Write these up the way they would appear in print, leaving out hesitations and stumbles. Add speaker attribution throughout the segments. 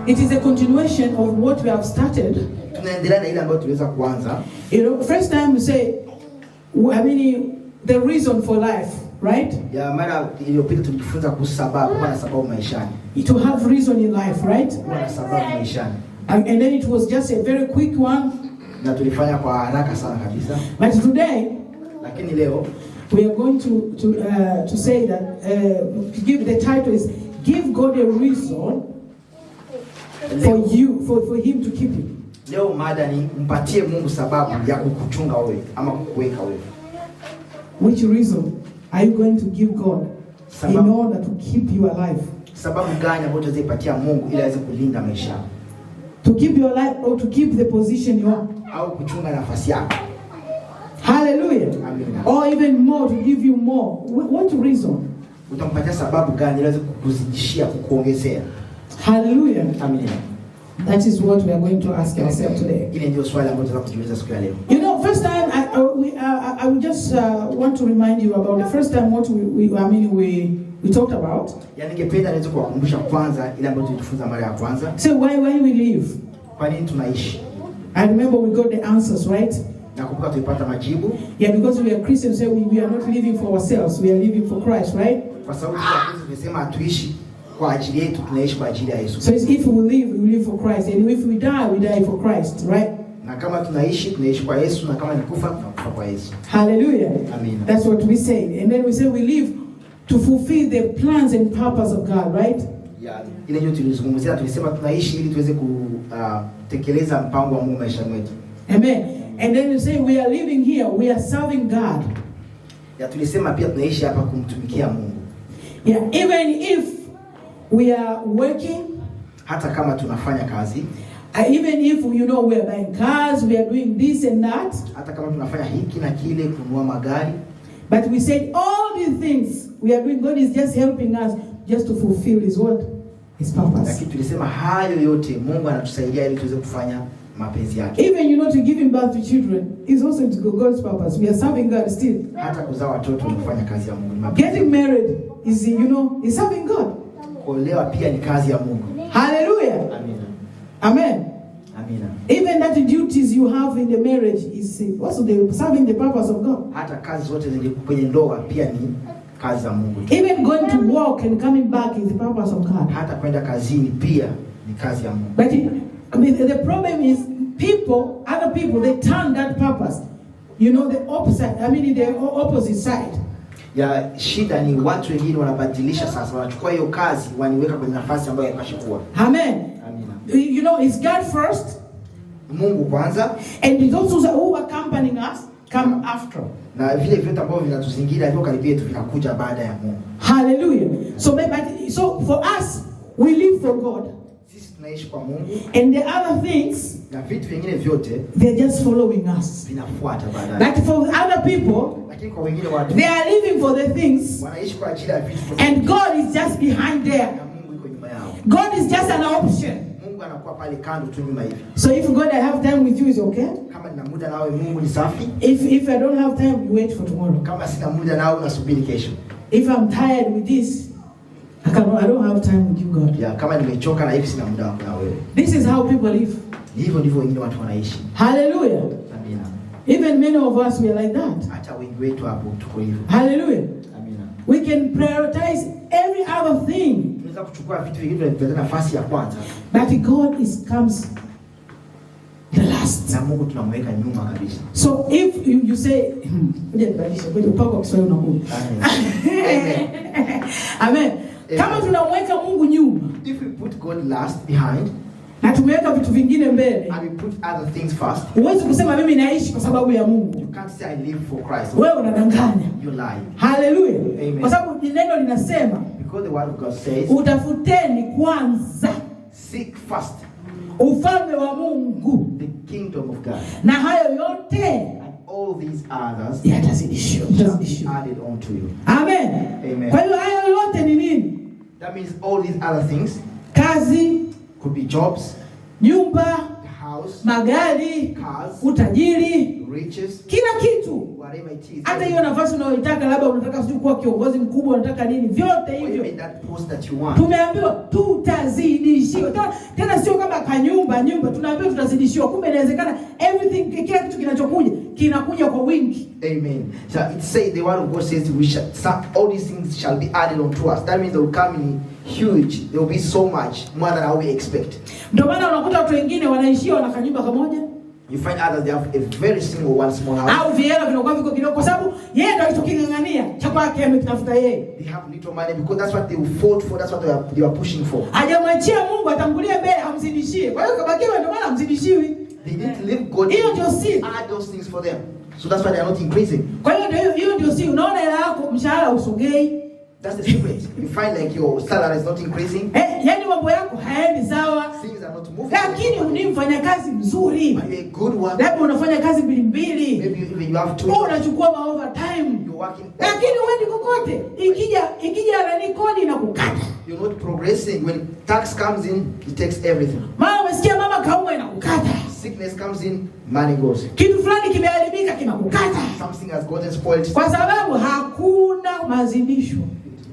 Speaker 1: It is a continuation of what we have started.
Speaker 2: Tunaendelea na ile ambayo tuliweza kuanza.
Speaker 1: You know, first time we say, I mean, the reason for life, right?
Speaker 2: Ya mara iliyopita tulijifunza kuhusu sababu, kuna sababu maishani.
Speaker 1: To have reason in life, right?
Speaker 2: Kuna sababu maishani.
Speaker 1: And then it was just a very quick one.
Speaker 2: Na tulifanya kwa haraka sana kabisa.
Speaker 1: But today,
Speaker 2: lakini leo
Speaker 1: we are going to say that to give the title is give God a reason for you, for him to keep you.
Speaker 2: Leo mada ni mpatie Mungu sababu ya kukuchunga wewe ama kukuweka wewe.
Speaker 1: Which reason are you going to give God in order to keep you alive?
Speaker 2: Sababu gani ambayo utazipatia Mungu ili aweze kulinda maisha yako?
Speaker 1: To keep your life or to keep the position you are?
Speaker 2: Au kuchunga nafasi yako.
Speaker 1: Hallelujah.
Speaker 2: Amen.
Speaker 1: Or even more, to give you more. What reason?
Speaker 2: Utampatia sababu gani ili aweze kukuzidishia, kukuongezea?
Speaker 1: Hallelujah.
Speaker 2: Amen.
Speaker 1: That is what we are going to ask ourselves today.
Speaker 2: Ile ndio swali ambalo tunataka kujiuliza siku ya leo.
Speaker 1: You know, first time I would just want to remind you about the first time what we talked about.
Speaker 2: Yaani ningependa niweze kuwakumbusha kwanza ile ambayo tulijifunza mara ya kwanza.
Speaker 1: So why we live?
Speaker 2: Kwa nini tunaishi?
Speaker 1: I remember we got the answers, right?
Speaker 2: Nakumbuka tulipata majibu.
Speaker 1: Yeah, because we are Christians, so we are not living for ourselves, we are living for Christ, right?
Speaker 2: Kwa sababu tunasema hatuishi kwa ajili yetu, tunaishi kwa ajili ya Yesu.
Speaker 1: So if we live for Christ, and if we die for Christ, right?
Speaker 2: Na kama tunaishi kwa Yesu, na kama nikufa tunakufa kwa Yesu.
Speaker 1: Hallelujah.
Speaker 2: Amen.
Speaker 1: That's what we say. And then we say we live to fulfill the plans and purpose of God, right?
Speaker 2: Yeah, ile ndio tulizungumzia, tulisema tunaishi ili tuweze kutekeleza mpango wa Mungu maisha yetu.
Speaker 1: Amen. And then you say we are living here, we are serving God.
Speaker 2: Ya tulisema pia tunaishi hapa kumtumikia Mungu.
Speaker 1: Yeah, even if we are working,
Speaker 2: hata kama tunafanya kazi,
Speaker 1: even if we are buying cars, we are doing this and that,
Speaker 2: hata kama tunafanya hiki na kile, kununua magari,
Speaker 1: but we said all these things we are doing, God is just helping us just to fulfill his word, his purpose.
Speaker 2: Lakini tulisema hayo yote Mungu anatusaidia ili tuweze kufanya mapenzi yake.
Speaker 1: Even to giving birth to children is also to God's purpose. We are serving God still.
Speaker 2: Hata kuzaa watoto ni kufanya kazi ya Mungu.
Speaker 1: Getting married is is serving God.
Speaker 2: Kuolewa pia ni kazi ya Mungu.
Speaker 1: Hallelujah.
Speaker 2: Amen.
Speaker 1: Amen.
Speaker 2: Amen.
Speaker 1: Even that the duties you have in the marriage is also serving the purpose of God.
Speaker 2: Hata kazi zote zenye kwenye ndoa pia ni kazi za Mungu.
Speaker 1: Even going to work and coming back is the purpose of God.
Speaker 2: Hata kwenda kazini pia ni kazi ya Mungu.
Speaker 1: But the problem is other people, they turn that purpose. The opposite, the opposite side.
Speaker 2: Ya shida ni watu wengine wanabadilisha sasa, wanachukua hiyo kazi waniweka kwenye nafasi ambayo yakashikua.
Speaker 1: Amen.
Speaker 2: Amina.
Speaker 1: It's God first.
Speaker 2: Mungu kwanza.
Speaker 1: And it's also who accompanying us come after.
Speaker 2: Na vile vitu ambavyo vinatuzingira hivyo karibia yetu vinakuja baada ya Mungu.
Speaker 1: Hallelujah. So for us, we live for God.
Speaker 2: Sisi tunaishi kwa Mungu.
Speaker 1: And the other things,
Speaker 2: na vitu vingine vyote,
Speaker 1: they're just following us.
Speaker 2: Vinafuata baadaye.
Speaker 1: But for other people,
Speaker 2: lakini kwa wengine watu,
Speaker 1: they are living for the things.
Speaker 2: Wanaishi kwa ajili ya vitu.
Speaker 1: And God is just behind there.
Speaker 2: Na Mungu yuko nyuma yao.
Speaker 1: God is just an option.
Speaker 2: Mungu anakuwa pale kando tu nyuma hivi.
Speaker 1: So if God I have time with you is okay?
Speaker 2: Kama nina muda nawe Mungu ni safi.
Speaker 1: If I don't have time, you wait for tomorrow.
Speaker 2: Kama sina muda nawe unasubiri kesho.
Speaker 1: If I'm tired with this, I don't have time with you, God.
Speaker 2: Ya kama nimechoka na hivi sina muda na wewe.
Speaker 1: This is how people live.
Speaker 2: Hivyo ndivyo wengine watu wanaishi.
Speaker 1: Hallelujah.
Speaker 2: Amina.
Speaker 1: Even many of us we are like that.
Speaker 2: Hata wengi wetu hapo tuko hivyo.
Speaker 1: Hallelujah.
Speaker 2: Amina.
Speaker 1: We can prioritize every other thing.
Speaker 2: Tunaweza kuchukua vitu vingine vya nafasi ya kwanza.
Speaker 1: But God comes the last.
Speaker 2: Na Mungu tunamweka nyuma kabisa.
Speaker 1: So if you say, Amen. Kama tunamweka Mungu nyuma.
Speaker 2: If we put God last behind,
Speaker 1: Na tumeweka vitu vingine mbele.
Speaker 2: And we put other things first.
Speaker 1: Huwezi kusema mimi naishi kwa sababu ya Mungu.
Speaker 2: You can't say I live for Christ.
Speaker 1: Wewe unadanganya.
Speaker 2: You lie.
Speaker 1: Hallelujah.
Speaker 2: Amen.
Speaker 1: Kwa sababu neno linasema,
Speaker 2: because the word of God says,
Speaker 1: utafuteni kwanza
Speaker 2: seek first
Speaker 1: ufalme wa Mungu,
Speaker 2: the kingdom of God,
Speaker 1: na hayo yote
Speaker 2: and all these others
Speaker 1: yatazidishwa.
Speaker 2: added on to you.
Speaker 1: Amen.
Speaker 2: Amen.
Speaker 1: Kwa hiyo hayo yote ni nini?
Speaker 2: That means all these other things,
Speaker 1: Kazi,
Speaker 2: could be jobs,
Speaker 1: nyumba,
Speaker 2: house,
Speaker 1: magari,
Speaker 2: cars,
Speaker 1: utajiri,
Speaker 2: riches,
Speaker 1: kila kitu.
Speaker 2: whatever it is.
Speaker 1: Hata hiyo nafasi unayoitaka, labda unataka sijui kuwa kiongozi mkubwa, unataka nini, vyote hivyo
Speaker 2: Whatever that post that you want.
Speaker 1: tumeambiwa tutazidishiwa. Tena sio kama kanyumba, tunaambiwa tutazidishiwa. Kumbe inawezekana everything, kila kitu kinachokuja kinakuja kwa wingi.
Speaker 2: Amen. So it says, the word of God says, all these things shall be added onto us. That means they will come in huge. There will be so much more than how we expect.
Speaker 1: Ndio maana unakuta watu wengine wanaishia wana kanyumba kamoja.
Speaker 2: You find others, they have a very single one small house.
Speaker 1: Au viela vinakuwa viko kidogo kwa sababu yeye ndio alichokingangania cha kwake amekitafuta yeye.
Speaker 2: They have little money because that's what they fought for, that's what they are pushing for.
Speaker 1: Hajamwachia Mungu atangulie mbele amzidishie. Kwa hiyo kabakiwa ndio maana amzidishiwi.
Speaker 2: They didn't leave God
Speaker 1: Hiyo ndio siri.
Speaker 2: add those things for them. So that's why they are not increasing.
Speaker 1: Kwa hiyo hiyo ndio siri. Unaona hela yako mshahara usogei.
Speaker 2: That's the secret. You find like your salary is not increasing.
Speaker 1: Yaani mambo yako hayaendi sawa.
Speaker 2: Things are not moving.
Speaker 1: Lakini ni mfanyakazi mzuri.
Speaker 2: But you're a good worker.
Speaker 1: Labda unafanya kazi mbili.
Speaker 2: Maybe even you have two.
Speaker 1: Unachukua ma overtime.
Speaker 2: You're working.
Speaker 1: Lakini uendi kokote. Ikija nani kodi na kukata.
Speaker 2: You're not progressing. When tax comes in, it takes everything.
Speaker 1: Mama umesikia mama kaumwa inakukata.
Speaker 2: Sickness comes in, money goes.
Speaker 1: Kitu fulani kimeharibika kinakukata.
Speaker 2: Something has gotten spoiled.
Speaker 1: Kwa sababu hakuna mazidisho.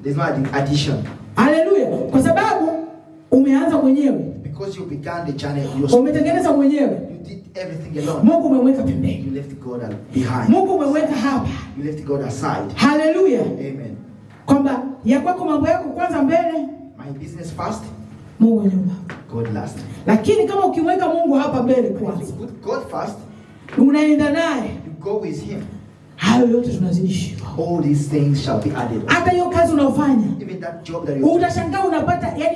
Speaker 2: There's no addition.
Speaker 1: Hallelujah. Kwa sababu umeanza mwenyewe.
Speaker 2: Because you began the journey yourself.
Speaker 1: Umetengeneza mwenyewe.
Speaker 2: You did everything alone.
Speaker 1: Mungu umemweka pembeni.
Speaker 2: You left God behind.
Speaker 1: Mungu umemweka hapa.
Speaker 2: You left God aside.
Speaker 1: Hallelujah.
Speaker 2: Amen.
Speaker 1: Kwamba ya kwako mambo yako kwanza mbele.
Speaker 2: My business first.
Speaker 1: Mungu nyuma.
Speaker 2: God last.
Speaker 1: Lakini kama ukimweka Mungu hapa mbele kwanza.
Speaker 2: You put God first.
Speaker 1: Unaenda naye.
Speaker 2: You go with him.
Speaker 1: Hayo yote tunazidishiwa.
Speaker 2: All these things shall be added.
Speaker 1: Hata hiyo kazi unaofanya.
Speaker 2: Even that job that you
Speaker 1: utashangaa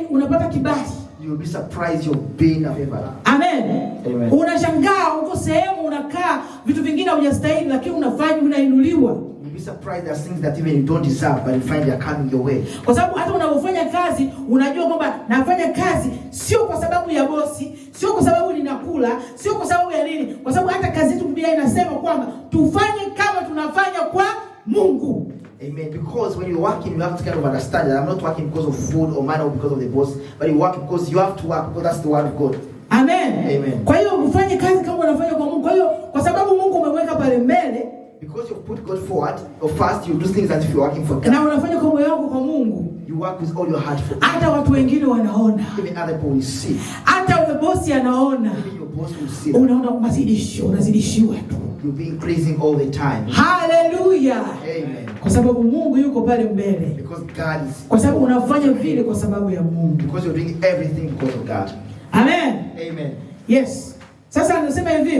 Speaker 1: unapata kibali.
Speaker 2: You will be surprised you're being a favor.
Speaker 1: Amen.
Speaker 2: Amen.
Speaker 1: Unashangaa uko sehemu unakaa vitu vingine hujastahili lakini unafanya unainuliwa.
Speaker 2: You'll be surprised there's things that even you don't deserve but you find they're coming your way.
Speaker 1: Kwa sababu hata unapofanya kazi unajua kwamba nafanya kazi sio kwa sababu ya bosi, sio kwa sababu ninakula, sio kwa sababu ya nini. Kwa sababu hata kazi yetu Biblia inasema kwamba tufanye kama tunafanya kwa Mungu.
Speaker 2: Amen. Because when you're working, you have to kind of understand that I'm not working because of food or money or because of the boss, but you work because you have to work because that's the word of God.
Speaker 1: Amen.
Speaker 2: Amen.
Speaker 1: Kwa hiyo ufanye kazi kama unafanya kwa Mungu. Kwa hiyo kwa sababu Mungu umemweka pale mbele,
Speaker 2: because you put God forward, or first you do things as if you're working for God.
Speaker 1: Na unafanya kwa moyo wako kwa Mungu.
Speaker 2: You work with all your heart for God.
Speaker 1: Hata watu wengine wanaona.
Speaker 2: Even other people will see.
Speaker 1: Hata bosi anaona.
Speaker 2: Even your boss will see.
Speaker 1: Unaona unazidishiwa tu.
Speaker 2: You'll be increasing all the time.
Speaker 1: Hallelujah.
Speaker 2: Amen.
Speaker 1: Kwa sababu Mungu yuko pale mbele.
Speaker 2: Because God is.
Speaker 1: Kwa sababu unafanya vile kwa sababu ya Mungu.
Speaker 2: Because you're doing everything because of God.
Speaker 1: Amen.
Speaker 2: Amen.
Speaker 1: Yes. Sasa anasema hivi,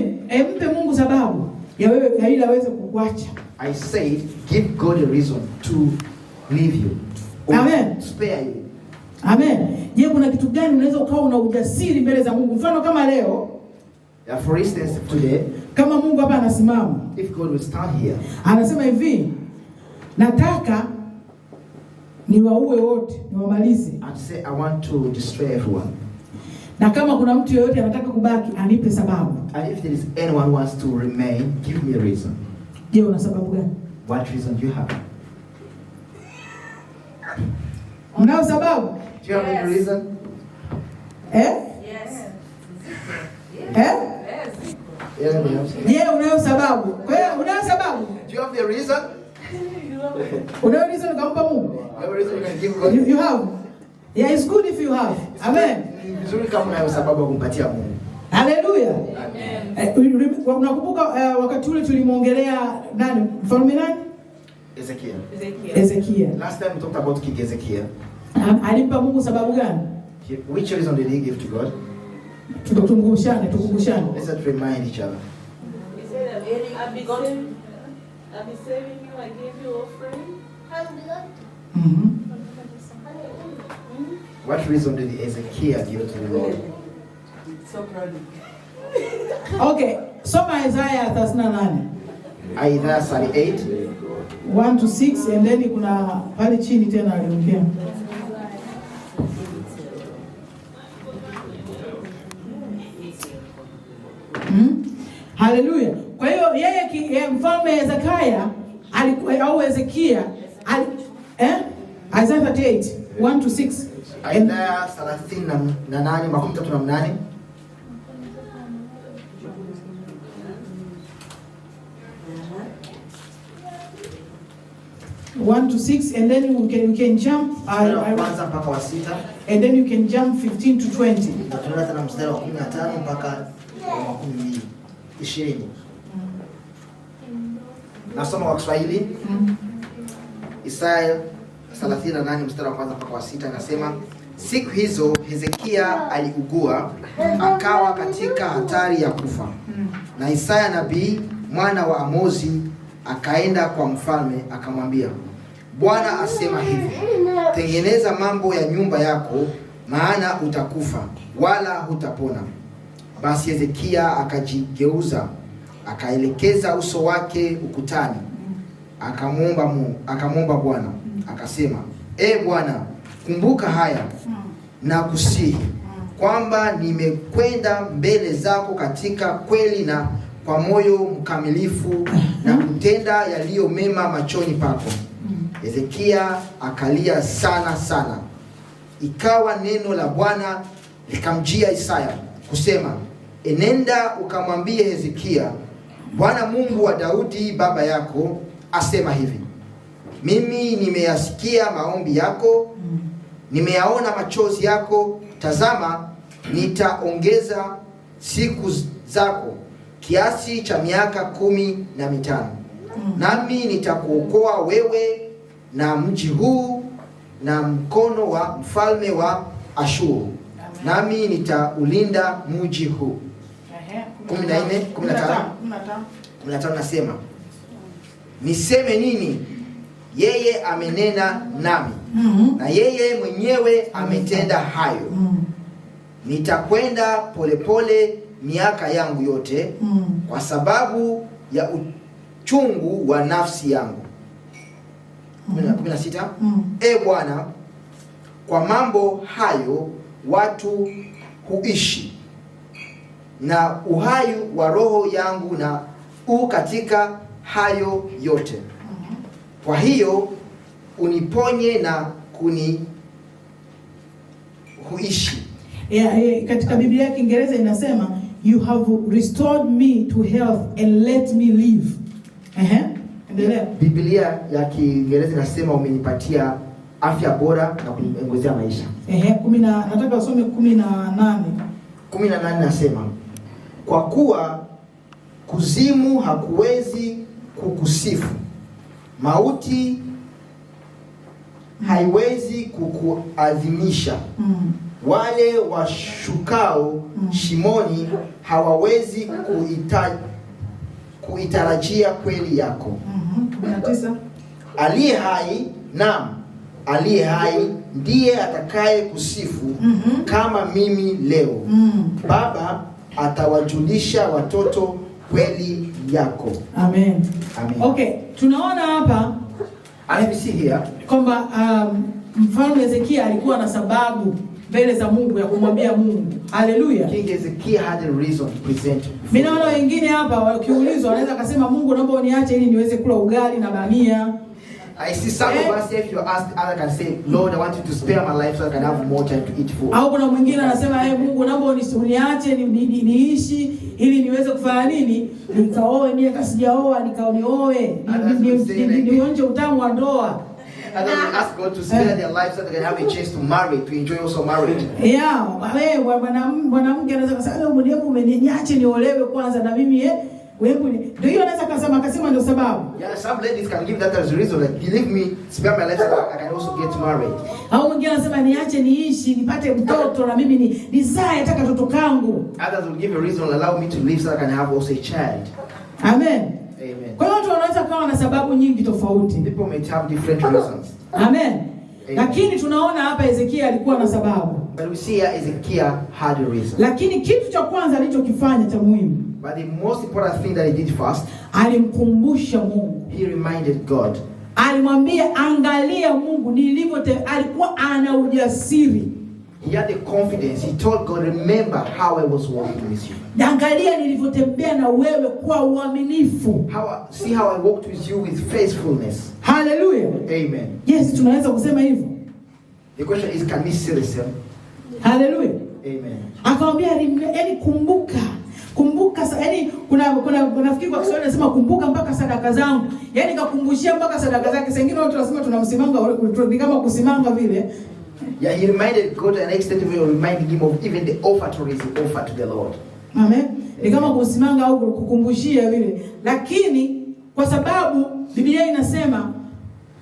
Speaker 1: mpe Mungu sababu ya wewe ya ili aweze kukuacha.
Speaker 2: I said, give God a reason to leave you.
Speaker 1: Amen.
Speaker 2: Spare you.
Speaker 1: Amen. Je, kuna kitu gani unaweza ukawa una ujasiri mbele za Mungu? Mfano kama leo,
Speaker 2: for instance, today,
Speaker 1: kama Mungu hapa anasimama,
Speaker 2: if God will stand here,
Speaker 1: anasema hivi, nataka niwaue wote, niwamalize.
Speaker 2: and say, I want to destroy everyone.
Speaker 1: Na kama kuna mtu yeyote anataka kubaki, anipe sababu.
Speaker 2: And if there is anyone who wants to remain, give me a reason.
Speaker 1: Je, una sababu gani?
Speaker 2: What reason do you have?
Speaker 1: Unao sababu?
Speaker 2: Do you have any reason?
Speaker 1: Yes. Je, unao sababu? Kwa hiyo unao sababu?
Speaker 2: Do you have the reason?
Speaker 1: Unao reason kumpa Mungu?
Speaker 2: You have a reason you can give God?
Speaker 1: You have. Yeah, it's good if you have. Amen.
Speaker 2: Vizuri kama unayo sababu ya kumpatia Mungu.
Speaker 1: Hallelujah. Amen. Unakumbuka wakati ule tulimuongelea nani? Mfalme nani? Ezekiel.
Speaker 2: Last time we talked about King Ezekiel.
Speaker 1: Alimpa Mungu sababu gani?
Speaker 2: Which reason did he give to God?
Speaker 1: Tukumbushane.
Speaker 2: Let's remind each other.
Speaker 3: He said, I'll be saving you, I gave you offering.
Speaker 2: What reason did Ezekiel give to the Lord?
Speaker 3: So proud of you.
Speaker 1: Okay, soma Isaiah 38.
Speaker 2: Isaiah 38.
Speaker 1: 1 to 6 and then kuna pale chini tena aliongea. Haleluya. Kwa hiyo yeye mfalme Hezekia alikuwa au Hezekia Isaiah 38 1 to 6.
Speaker 2: Isaiah 38 makumi 38.
Speaker 1: 1 to 6 and then you can jump
Speaker 2: kwanza mpaka wa 6
Speaker 1: and then you can jump 15 to 20.
Speaker 2: Tunaanza tena mstari wa 15 mpaka wa 20. Nasoma kwa Kiswahili. Isaya 38 mstari wa kwanza mpaka wa 6 anasema, siku hizo Hezekia aliugua akawa katika hatari ya kufa. Na Isaya nabii mwana wa Amozi akaenda kwa mfalme akamwambia, Bwana asema hivi, tengeneza mambo ya nyumba yako, maana utakufa wala hutapona. Basi Hezekia akajigeuza, akaelekeza uso wake ukutani, akamwomba Bwana, akasema, Bwana, kumbuka haya na kusihi kwamba nimekwenda mbele zako katika kweli na kwa moyo mkamilifu na kutenda yaliyo mema machoni pako. Hezekia akalia sana sana. Ikawa neno la Bwana likamjia Isaya kusema, enenda ukamwambie Hezekia, Bwana Mungu wa Daudi baba yako asema hivi, mimi nimeyasikia maombi yako, nimeyaona machozi yako. Tazama, nitaongeza siku zako kiasi cha miaka 15, nami nitakuokoa wewe na mji huu na mkono wa mfalme wa Ashuru, nami nitaulinda mji huu. 15 nasema, niseme nini? Yeye amenena nami, na yeye mwenyewe ametenda hayo. Nitakwenda polepole miaka yangu yote, kwa sababu ya uchungu wa nafsi yangu. 16 Bwana, kwa mambo hayo watu huishi, na uhai wa roho yangu na katika hayo yote. Kwa hiyo uniponye na huishi.
Speaker 1: Katika Biblia ya Kiingereza inasema, you have restored me to health and let me live. Endelea. Biblia
Speaker 2: ya Kiingereza inasema umenipatia afya bora na kuniongezea maisha.
Speaker 1: Nataka usome 18.
Speaker 2: 18 nasema, kwa kuwa kuzimu hakuwezi kukusifu, mauti haiwezi kukuadhimisha, wale washukao shimoni hawawezi kuitarajia kweli yako.
Speaker 1: 19
Speaker 2: aliye hai, naam, aliye hai ndiye atakaye kusifu kama mimi leo. Baba atawajulisha watoto kweli yako.
Speaker 1: Amen. Okay, tunaona hapa kwamba mfalme Hezekia alikuwa na sababu mbele za Mungu ya kumwambia Mungu. Haleluya.
Speaker 2: King Hezekiah had a reason to present.
Speaker 1: Mimi naona wengine hapa wakiulizwa wanaweza kusema, Mungu naomba uniache ili niweze kula ugali na bamia.
Speaker 2: I see some of us, if you ask, other can say, Lord, I want you to spare my life so I can have more time to eat food.
Speaker 1: Au kuna mwingine anasema, Mungu naomba uniache niishi ili niweze kufanya nini? Nikaoe, miaka sijaoa, nikaonioe. Nionje utamu wa ndoa.
Speaker 2: And then we ask God to spare their lives so they can have a chance to marry, to enjoy also marriage.
Speaker 1: Mwanamke anaweza kusema, Mungu umeniache niolewe kwanza na mimi wewe ndio hiyo anaweza akasema ndio sababu.
Speaker 2: Yeah, some ladies can give that as a reason, like, you leave me, spare my life so I can also get married.
Speaker 1: Au mwingine anasema niache niishi nipate mtoto na mimi nizae hata katoto kangu.
Speaker 2: Others will give a reason, allow me to live so I can have also a child.
Speaker 1: Amen.
Speaker 2: Amen.
Speaker 1: Kwa hiyo watu wanaweza kuwa na sababu nyingi tofauti.
Speaker 2: People may have different reasons.
Speaker 1: Amen. Lakini tunaona hapa Hezekia alikuwa na sababu.
Speaker 2: But we see here Ezekiel had a reason.
Speaker 1: Lakini kitu cha kwanza alichokifanya cha muhimu,
Speaker 2: But the most important thing that he did first,
Speaker 1: alimkumbusha Mungu.
Speaker 2: he reminded God.
Speaker 1: Alimwambia, angalia Mungu alikuwa ana ujasiri.
Speaker 2: He had the confidence. He told God, remember how I was walking with you.
Speaker 1: Angalia nilivyotembea na wewe kwa uaminifu.
Speaker 2: See how I walked with you with faithfulness.
Speaker 1: Hallelujah.
Speaker 2: Amen.
Speaker 1: Yes, tunaweza kusema hivyo.
Speaker 2: The question is, can we say the same?
Speaker 1: Hallelujah.
Speaker 2: Amen.
Speaker 1: Akamwambia, yani kumbuka yani nafikiri kwa Kiswahili nasema kumbuka mpaka sadaka zangu. Yani kakumbushia mpaka sadaka zake. Sengine watu wanasema tunamsimanga ni kama kusimanga vile.
Speaker 2: Yeah, he reminded God and extended reminding him of even the offertories he offered to the Lord.
Speaker 1: Amen. Ni kama kusimanga au kukumbushia vile. Lakini kwa sababu Biblia inasema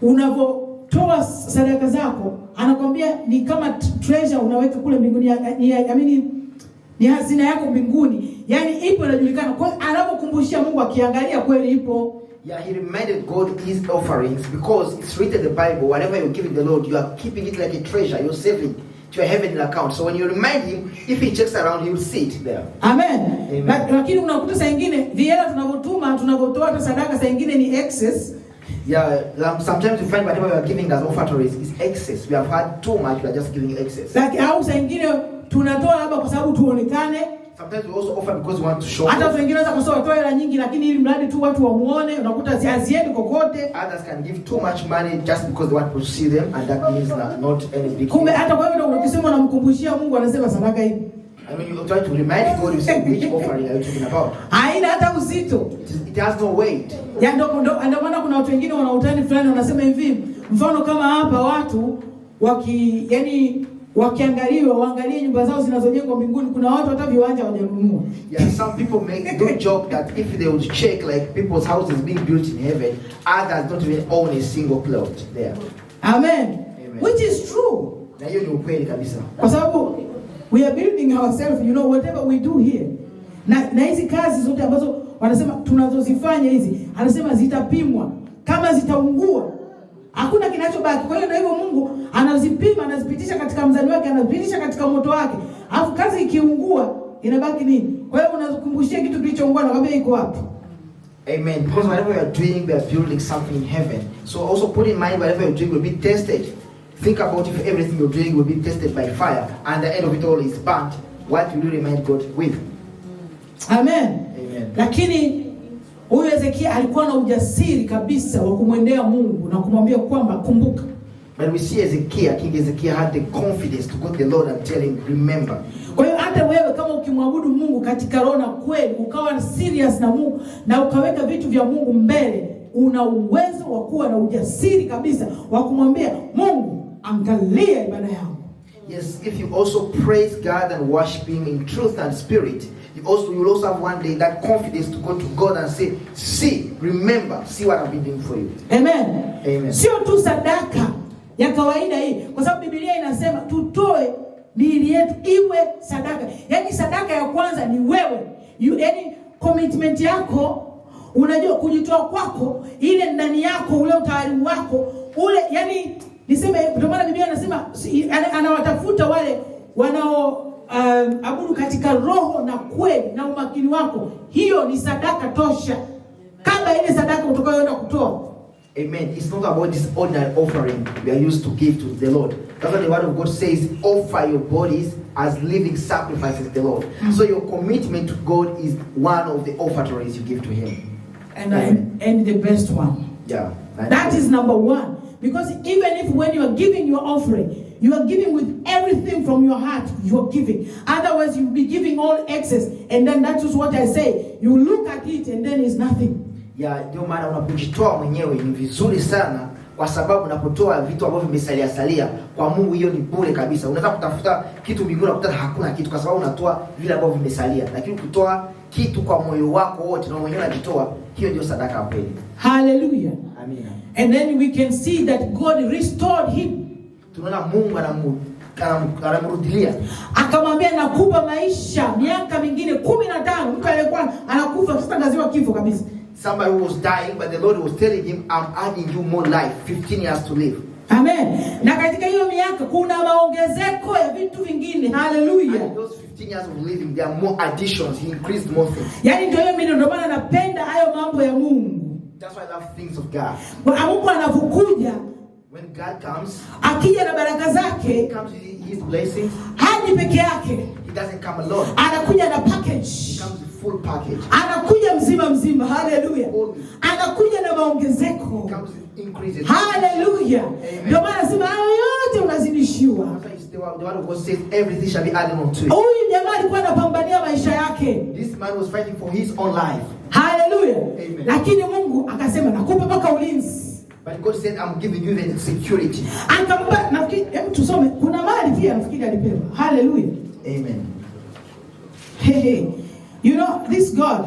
Speaker 1: unavotoa sadaka zako, anakwambia ni kama treasure unaweka kule mbinguni, ni hazina yako mbinguni. Yani ipo inajulikana. Kwa hiyo anapokumbushia Mungu akiangalia kweli ipo.
Speaker 2: Yeah, he reminded God his offerings because it's written in the Bible, whatever you give the Lord, you are keeping it like a treasure. You're saving to your heavenly account. So when you remind him, if he checks around, he will see it there.
Speaker 1: Amen.
Speaker 2: Amen.
Speaker 1: Lakini unakuta saa nyingine viela tunavotoa hata sadaka saa nyingine ni excess.
Speaker 2: Yeah, sometimes you find whatever we are giving as offertories is excess. We have had too much, we are just giving excess.
Speaker 1: Like au saa nyingine tunatoa labda kwa sababu tuonekane.
Speaker 2: Sometimes we also offer because we want to show.
Speaker 1: Hata wengine wanaweza kusema toa hela nyingi lakini ili mradi tu watu wamuone, unakuta haziendi kokote.
Speaker 2: Others can give too much money just because they want to see them, and that means not any big.
Speaker 1: Kumbe hata kwa hiyo ukisema unamkumbushia Mungu anasema sadaka hii.
Speaker 2: I mean, you try to remind God, you say, which offering are you talking about?
Speaker 1: Haina hata uzito.
Speaker 2: It has no weight.
Speaker 1: Ya ndio maana kuna watu wengine wana utani fulani wanasema hivi, mfano kama hapa watu wakiangaliwa waangalie nyumba zao zinazojengwa mbinguni, kuna watu hata viwanja hawajanunua.
Speaker 2: Yeah, some people make good joke that if they would check like people's houses being built in heaven, others don't even own a single plot there.
Speaker 1: Amen.
Speaker 2: Amen.
Speaker 1: Which is true.
Speaker 2: Na hiyo ni ukweli kabisa.
Speaker 1: Kwa sababu we are building ourselves, whatever we do here. Na hizi kazi zote ambazo wanasema tunazozifanya hizi, anasema zitapimwa. Kama zitaungua, hakuna kinachobaki. Kwa hiyo ndio hivyo Mungu anazipima, anazipitisha katika mzani wake, anazipitisha katika moto wake. Alafu kazi ikiungua, inabaki nini? Kwa hiyo unakumbushia kitu kilichoungua na kwambia iko wapi?
Speaker 2: Amen. Because whatever we are doing, we are building something in heaven. So also put in mind whatever you're doing will be tested. Think about if everything you're doing will be tested by fire, and the end of it all is burnt. What will you remind God with?
Speaker 1: Amen.
Speaker 2: Amen.
Speaker 1: Lakini huyu Ezekia alikuwa na ujasiri kabisa wa kumwendea Mungu na kumwambia kwamba kumbuka.
Speaker 2: But we see King Ezekiel had the confidence to go to the Lord and tell him, remember.
Speaker 1: Kwa hiyo hata wewe kama ukimwabudu Mungu katika roho na kweli, ukawa serious na Mungu na ukaweka vitu vya Mungu mbele, una uwezo wa kuwa na ujasiri kabisa wa kumwambia Mungu, angalia ibada yangu.
Speaker 2: Yes, if you also praise God and worship him in truth and spirit, you will also have one day that confidence to go to God and say, see, remember, see what I've been doing for you.
Speaker 1: Amen.
Speaker 2: Amen.
Speaker 1: Sio tu sadaka ya kawaida hii, kwa sababu Biblia inasema tutoe miili yetu iwe sadaka. Yaani sadaka ya kwanza ni wewe. Yaani commitment yako, unajua kujitoa kwako, ile ndani yako, ule utayari wako, ule yani niseme ndio maana Biblia inasema anawatafuta wale wanao abudu katika roho na kweli na umakini wako. Hiyo ni sadaka tosha. Kama ile sadaka utakayoenda kutoa.
Speaker 2: Amen. It's not about this ordinary offering we are used to give to the Lord. That's what the word of God says, offer your bodies as living sacrifices to the Lord. So your commitment to God is one of the offertories you give to him.
Speaker 1: And the best one.
Speaker 2: Yeah.
Speaker 1: That is number one. Because even if when you are giving your offering, you are giving with everything from your heart, you are giving. Otherwise you'll be giving all excess. And then that is what I say. You look at it and then it's nothing.
Speaker 2: Yeah, ndio maana unapojitoa mwenyewe ni vizuri sana, kwa sababu unapotoa vitu ambavyo vimesalia kwa Mungu, hiyo ni bure kabisa. Unaweza kutafuta kitu mbinguni unakuta hakuna kitu kwa sababu unatoa vile ambavyo vimesalia. Lakini kutoa kitu kwa moyo wako wote na mwenyewe unajitoa, hiyo ndio sadaka kweli.
Speaker 1: Hallelujah.
Speaker 2: Amina.
Speaker 1: And then we can see that God restored him.
Speaker 2: Tunaona Mungu anamrudilia.
Speaker 1: Akamwambia nakupa maisha miaka mingine 15. Mtu aliyekuwa anakufa sasa ngaziwa kifo kabisa.
Speaker 2: Somebody who was dying, but the Lord was telling him, I'm adding you more life, 15 years to live.
Speaker 1: Amen. Na katika hiyo miaka kuna maongezeko ya vitu vingine. Hallelujah.
Speaker 2: And those 15 years of living, there are more additions. He increased more things.
Speaker 1: Yaani ndio maana napenda hayo mambo ya Mungu.
Speaker 2: That's why I love things of God.
Speaker 1: Kwa Mungu anapokuja,
Speaker 2: when God comes,
Speaker 1: akija na baraka zake,
Speaker 2: he comes with his blessings.
Speaker 1: Haji peke yake.
Speaker 2: He doesn't come alone.
Speaker 1: Anakuja na package.
Speaker 2: He comes with full package.
Speaker 1: Anakuja mzima. Hallelujah. Anakuja na maongezeko.
Speaker 2: He comes with increases.
Speaker 1: Hallelujah. Ndio maana nasema hayo yote unazidishiwa.
Speaker 2: The word of God says everything shall be added unto it.
Speaker 1: Huyu jamaa alikuwa anapambania maisha yake.
Speaker 2: This man was fighting for his own life.
Speaker 1: Hallelujah.
Speaker 2: Amen.
Speaker 1: Lakini Mungu akasema nakupa mpaka ulinzi.
Speaker 2: But God said, I'm giving you the security.
Speaker 1: Akampa, nafikiri hebu tusome, kuna mali pia nafikiri alipewa. Hallelujah.
Speaker 2: Amen.
Speaker 1: Hey. You know this God,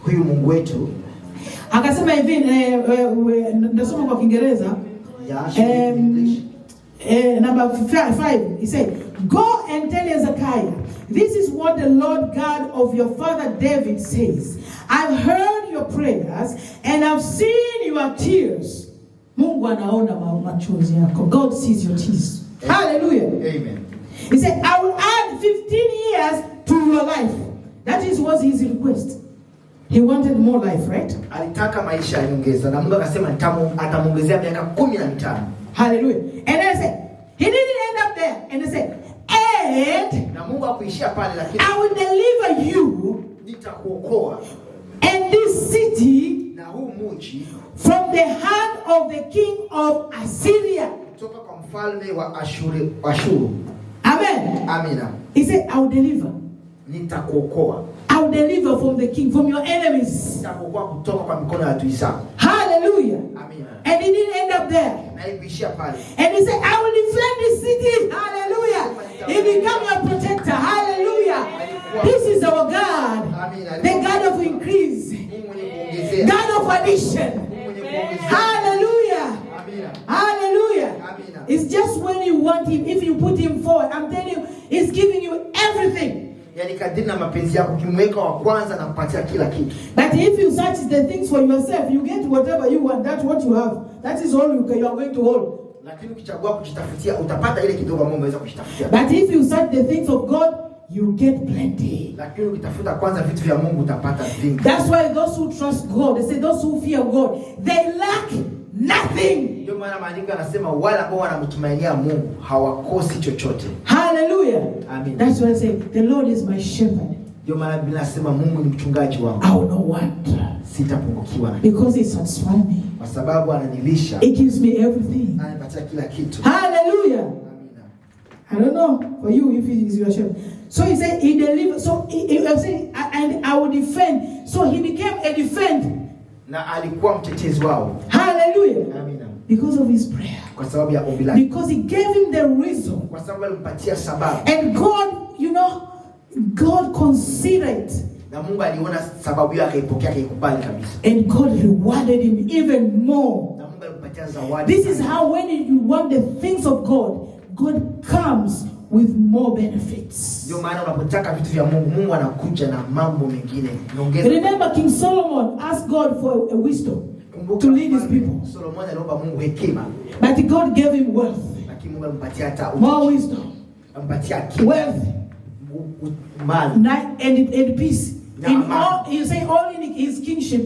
Speaker 2: huyu Mungu wetu,
Speaker 1: akasema hivi, nasoma kwa Kiingereza. Number 5, he said, "Go and tell Hezekiah, this is what the Lord God of your father David says. I've heard your prayers and I've seen your tears." Mungu anaona machozi yako. God sees your tears. Amen. Hallelujah.
Speaker 2: Amen.
Speaker 1: He said, "I will add 15 years to your life." That was his request. He wanted more life, right?
Speaker 2: Alitaka maisha yaongezwe na Mungu akasema atamuongezea miaka 15.
Speaker 1: Hallelujah. And then I said, he didn't end up there. And he said, "And
Speaker 2: na Mungu akuishia pale, lakini
Speaker 1: I will deliver you,
Speaker 2: nitakuokoa,
Speaker 1: and this city,
Speaker 2: na huu mji,
Speaker 1: from the hand of the king of Assyria."
Speaker 2: kutoka kwa mfalme wa Ashuru.
Speaker 1: Amen.
Speaker 2: Amina.
Speaker 1: He said, "I will deliver.
Speaker 2: Nitakuokoa.
Speaker 1: I will deliver from the king, from your enemies."
Speaker 2: Nitakuokoa kutoka kwa mikono ya adui zako.
Speaker 1: Hallelujah.
Speaker 2: Amina.
Speaker 1: And he didn't end up there.
Speaker 2: Na kuishia pale.
Speaker 1: And he said, "I will defend this city." Hallelujah. He became your protector. Hallelujah. This is our God. The God of increase. God of addition. Hallelujah. Hallelujah. It's just when you want him, if you put him forward, I'm telling you, he's giving you everything.
Speaker 2: Yani kadiri na mapenzi yako, ukimweka wa kwanza na kupatia kila kitu.
Speaker 1: But if you search the things for yourself, you get whatever you want. That's what you have. That is all you are going to hold.
Speaker 2: Lakini ukichagua kujitafutia, utapata ile kidogo Mungu anaweza kujitafutia.
Speaker 1: But if you search the things of God, you get plenty.
Speaker 2: Lakini ukitafuta kwanza vitu vya Mungu utapata vingi.
Speaker 1: That's why those who trust God, they say those who fear God, they lack nothing.
Speaker 2: Ndio maana maandiko yanasema wale ambao wanamtumainia Mungu hawakosi chochote.
Speaker 1: Hallelujah.
Speaker 2: Amen.
Speaker 1: That's why I say the Lord is my shepherd.
Speaker 2: Ndio maana Biblia inasema Mungu ni mchungaji wangu.
Speaker 1: I will not want.
Speaker 2: Sitapungukiwa na.
Speaker 1: Because he satisfies me.
Speaker 2: Kwa sababu ananilisha.
Speaker 1: He gives me everything.
Speaker 2: Ananipatia kila kitu.
Speaker 1: Hallelujah.
Speaker 2: Amina.
Speaker 1: I don't know for you if he is your shepherd. So he said he delivered. So he was saying, and I will defend. So he became a defender.
Speaker 2: Na alikuwa mtetezi wao.
Speaker 1: Hallelujah.
Speaker 2: Amina.
Speaker 1: Because of his prayer.
Speaker 2: Kwa sababu ya ombi lake.
Speaker 1: Because he gave him the reason.
Speaker 2: Kwa sababu alimpatia sababu.
Speaker 1: And God, you know, God considered.
Speaker 2: Na Mungu aliona sababu yake, akaipokea, akaikubali kabisa.
Speaker 1: And God rewarded him even more.
Speaker 2: Na Mungu alimpatia zawadi.
Speaker 1: This is how when you want the things of God, God comes with more benefits.
Speaker 2: Ndio maana unapotaka vitu vya Mungu, Mungu anakuja na mambo mengine.
Speaker 1: Remember King Solomon asked God for a wisdom to lead his people.
Speaker 2: Solomon aliomba Mungu hekima.
Speaker 1: But God gave him wealth.
Speaker 2: Lakini Mungu alimpatia hata
Speaker 1: more wisdom.
Speaker 2: Alimpatia akili.
Speaker 1: Wealth.
Speaker 2: Mali.
Speaker 1: And peace. In all, you say all in his kingship,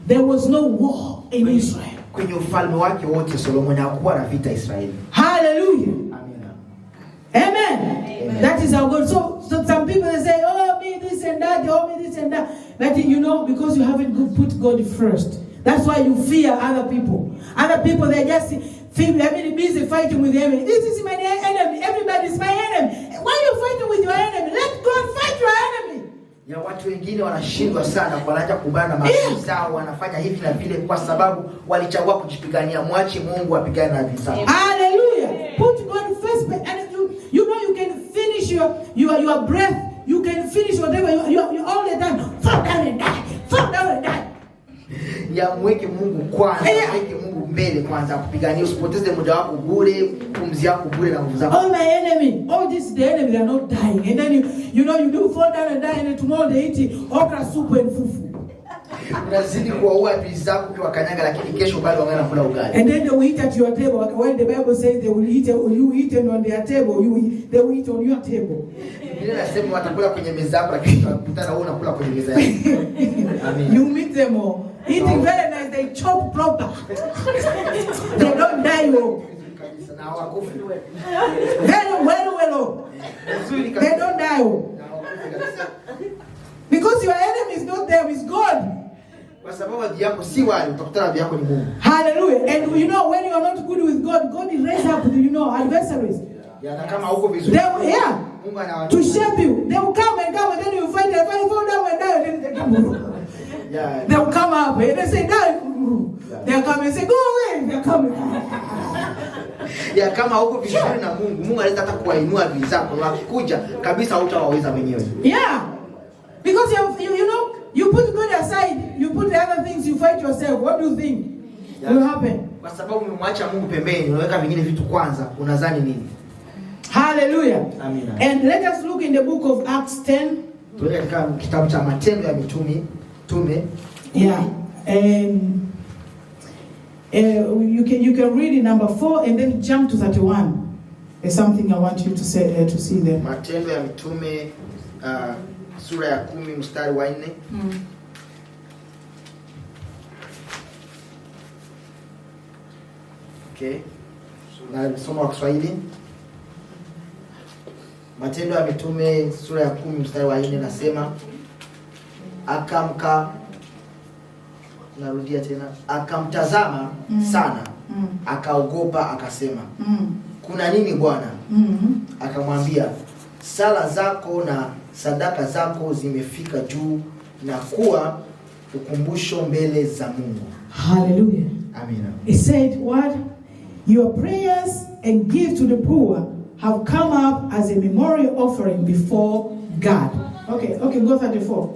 Speaker 1: there was no war in Israel.
Speaker 2: Kwenye ufalme wake wote Solomon hakuwa na vita Israeli.
Speaker 1: Hallelujah.
Speaker 2: Amina.
Speaker 1: Amen. Amen. That is our God. So some people they say, "Oh, me this and that, oh, me this and that." But you know, because you haven't put God first. That's why you fear other people. Other people, they just feel busy fighting with the enemy. This is my enemy. Everybody's my enemy. Why are you fighting with your enemy? Let God fight your enemy.
Speaker 2: Ya watu wengine wanashindwa sana kwa wanaanza kumbana na maadui zao, wanafanya hivi na vile kwa sababu walichagua kujipigania. Mwache Mungu apigane na adui zao.
Speaker 1: Hallelujah. Put God first, and you know you can finish your breath. You can finish whatever you all the time. Fall down and die. Fall down and die.
Speaker 2: Ya mweke Mungu kwanza, mweke Mungu mbele kwanza, kupigania. Usipoteze muda wako bure, pumzi yako bure na nguvu zako.
Speaker 1: Oh, my enemy. Oh, this is the enemy. They are not dying. And then you do fall down and die, and tomorrow they eat okra soup and fufu.
Speaker 2: unazidi kuwaua adui zako kwa kanyaga, lakini kesho bado wangana kula ugali.
Speaker 1: And then they will eat at your table. When the Bible says they will eat, you eat on their table, they will eat on your table.
Speaker 2: Biblia inasema watakula kwenye meza yako, lakini utakutana wewe unakula kwenye meza yako. Amen.
Speaker 1: You meet them all eating very nice. They chop proper. They don't die well. Very well. They don't die well. Because your enemy is not them, it's God.
Speaker 2: Kwa sababu adui yako si wale, utakutana adui yako ni Mungu.
Speaker 1: Hallelujah. And you know when you are not good with God, God is raised up, adversaries.
Speaker 2: Ya na kama huko vizuri.
Speaker 1: Mungu anawatumia to shape you. They will come and then you find them, fall down and die, then they come. Yeah. They will come up and they say die. They come and say go away. They come.
Speaker 2: Ya kama huko vizuri na Mungu anaweza hata kuwainua adui zako, na wakikuja kabisa hutawaweza mwenyewe.
Speaker 1: Yeah. Because you know, you put God aside, you put the other things, you fight yourself. What do you think will happen?
Speaker 2: Kwa sababu umemwacha Mungu pembeni, unaweka vingine vitu kwanza, unadhani nini?
Speaker 1: Hallelujah.
Speaker 2: Amina.
Speaker 1: And let us look in the book of Acts 10.
Speaker 2: Tuende katika kitabu cha Matendo ya Mitume.
Speaker 1: Yeah. And you can read in number 4 and then jump to 31. There's something I want you to say to see there.
Speaker 2: Matendo ya Mitume sura ya 10 mstari wa 4. Okay. Na somo wa Kiswahili. Matendo ya Mitume sura ya 10 mstari wa 4 nasema narudia tena, akamtazama sana, akaogopa, akasema, kuna nini Bwana? Akamwambia, sala zako na sadaka zako zimefika juu na kuwa ukumbusho mbele za Mungu.
Speaker 1: Hallelujah.
Speaker 2: Amina.
Speaker 1: He said, what? Your prayers and give to the poor have come up as a memorial offering before God. Okay, go 34.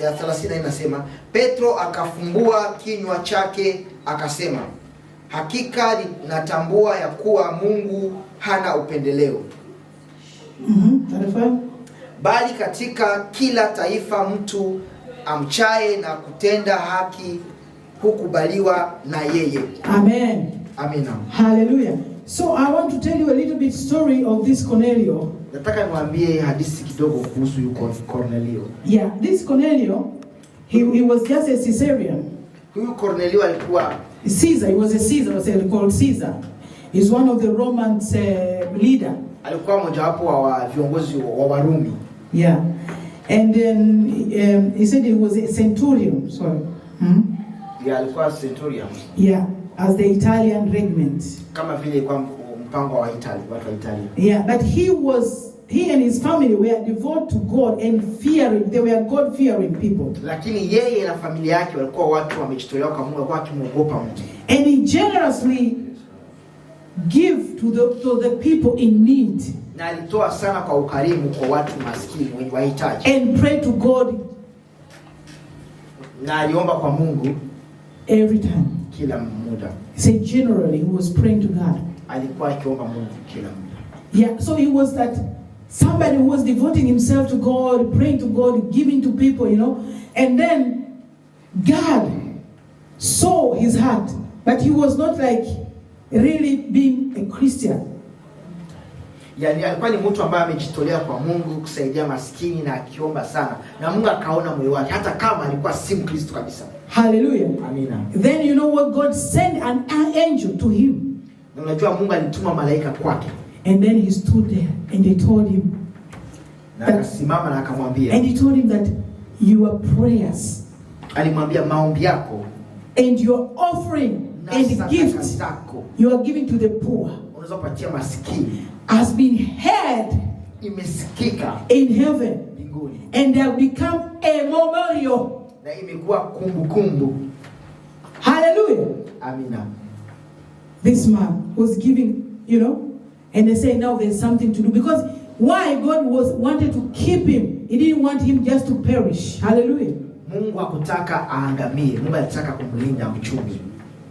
Speaker 2: Ya 30 inasema, Petro akafumbua kinywa chake akasema, hakika natambua ya kuwa Mungu hana upendeleo.
Speaker 1: 35.
Speaker 2: Bali katika kila taifa mtu amchaye na kutenda haki hukubaliwa na yeye.
Speaker 1: Amen.
Speaker 2: Amina.
Speaker 1: Hallelujah. So I want to tell you a little bit story of this Cornelio.
Speaker 2: Nataka niwaambie hadithi kidogo kuhusu yuko Cornelio.
Speaker 1: Yeah, this Cornelio, he was just a Caesarian.
Speaker 2: Huyu Cornelio alikuwa
Speaker 1: Caesar. He was a Caesar, was called Caesar. He's one of the Roman leader.
Speaker 2: Alikuwa mojawapo wa viongozi wa Warumi.
Speaker 1: Yeah. And then he said he was a centurion. Sorry.
Speaker 2: Yeah, alikuwa centurion.
Speaker 1: Yeah, as the Italian regiment.
Speaker 2: Kama vile kwa mpango wa Italy, watu wa Italia.
Speaker 1: Yeah, but he and his family were devoted to God and fearing. They were God-fearing people.
Speaker 2: Lakini yeye na familia yake walikuwa watu wamejitolea kwa Mungu, walikuwa wakimwogopa Mungu.
Speaker 1: And he generously give to the people in need.
Speaker 2: Na alitoa sana kwa ukarimu kwa watu maskini wenye wahitaji.
Speaker 1: And pray to God.
Speaker 2: Na aliomba kwa Mungu
Speaker 1: every time.
Speaker 2: Kila muda.
Speaker 1: Say generally he was praying to God.
Speaker 2: Alikuwa akiomba Mungu kila muda.
Speaker 1: Yeah, so he was that somebody who was devoting himself to God, praying to God, giving to people, And then God saw his heart, but he was not like really being a Christian.
Speaker 2: Yani alikuwa ni mtu ambaye amejitolea kwa Mungu kusaidia maskini na akiomba sana. Na Mungu akaona moyo wake hata kama alikuwa si Mkristo kabisa.
Speaker 1: Hallelujah.
Speaker 2: Amina.
Speaker 1: Then you know what, God sent an angel to him.
Speaker 2: Na unajua Mungu alituma malaika kwake.
Speaker 1: And then he stood there and they told him.
Speaker 2: Na akasimama na akamwambia.
Speaker 1: And he told him that your prayers.
Speaker 2: Alimwambia maombi yako.
Speaker 1: And your offering and gifts you are giving to the poor.
Speaker 2: Unaweza kupatia maskini.
Speaker 1: Has been heard.
Speaker 2: Imesikika.
Speaker 1: In heaven.
Speaker 2: Mbinguni.
Speaker 1: And they have become a memorial.
Speaker 2: Na imekuwa kumbukumbu.
Speaker 1: Hallelujah.
Speaker 2: Amina.
Speaker 1: This man was giving, and they say now there's something to do. Because why God wanted to keep him. He didn't want him just to perish. Hallelujah.
Speaker 2: Mungu hakutaka aangamie. Mungu alitaka kumlinda mchungi.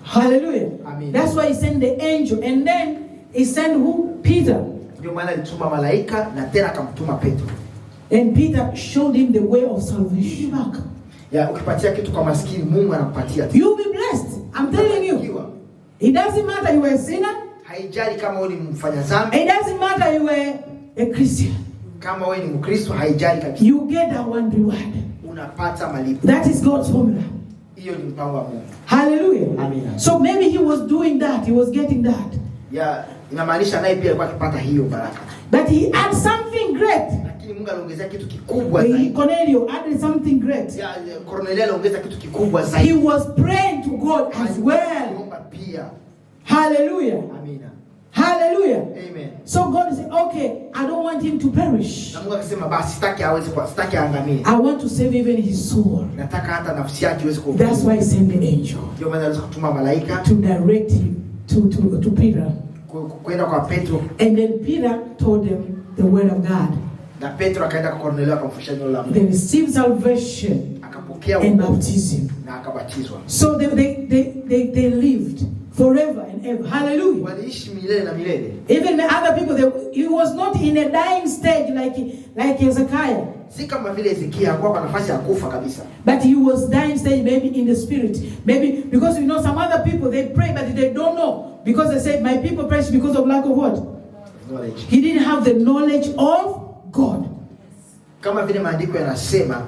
Speaker 1: Hallelujah.
Speaker 2: Amen.
Speaker 1: That's why he sent the angel. And then he sent who? Peter.
Speaker 2: Ndio maana alituma malaika na tena akamtuma Petro.
Speaker 1: And Peter showed him the way of salvation.
Speaker 2: Ya ukipatia kitu kwa maskini, Mungu anakupatia.
Speaker 1: You'll be blessed. I'm telling you. It doesn't matter you were a sinner.
Speaker 2: Haijali kama wewe ni mfanya dhambi.
Speaker 1: It doesn't matter you were a Christian.
Speaker 2: Kama wewe ni Mkristo, haijali kabisa.
Speaker 1: You get that one reward.
Speaker 2: Unapata malipo.
Speaker 1: That is God's formula.
Speaker 2: Hiyo ni mpango wa Mungu.
Speaker 1: Hallelujah.
Speaker 2: Amen.
Speaker 1: So maybe he was doing that. He was getting that.
Speaker 2: Ya inamaanisha naye pia alikuwa akipata hiyo baraka.
Speaker 1: But he had something great.
Speaker 2: Lakini Mungu aliongezea kitu kikubwa zaidi.
Speaker 1: Cornelio added something great.
Speaker 2: Ya Cornelio aliongeza kitu kikubwa zaidi.
Speaker 1: He was praying to God as well.
Speaker 2: Pia.
Speaker 1: Hallelujah.
Speaker 2: Amina.
Speaker 1: Hallelujah.
Speaker 2: Amen.
Speaker 1: So God said, okay, I don't want him to perish.
Speaker 2: Na Mungu akasema basi sitaki aweze kwa sitaki aangamie.
Speaker 1: I want to save even his soul.
Speaker 2: Nataka hata nafsi yake iweze kuokoka.
Speaker 1: That's why he sent the angel.
Speaker 2: Ndio maana aliweza kutuma malaika
Speaker 1: to direct him to Peter.
Speaker 2: Kwenda kwa Petro.
Speaker 1: And then Peter told them the word of God.
Speaker 2: Na Petro akaenda kwa Cornelio akamfundisha neno la Mungu.
Speaker 1: They received salvation and baptism.
Speaker 2: Na akabatizwa.
Speaker 1: So they lived forever and ever. Hallelujah.
Speaker 2: Waliishi milele na milele.
Speaker 1: Even other people, he was not in a dying stage like Hezekiah.
Speaker 2: Si kama vile Hezekia hakuwa kwa nafasi ya kufa kabisa.
Speaker 1: But he was dying stage maybe in the spirit. Maybe because you know some other people they pray but they don't know. Because they said my people perish because of lack of what?
Speaker 2: Knowledge.
Speaker 1: He didn't have the knowledge of God.
Speaker 2: Kama vile maandiko yanasema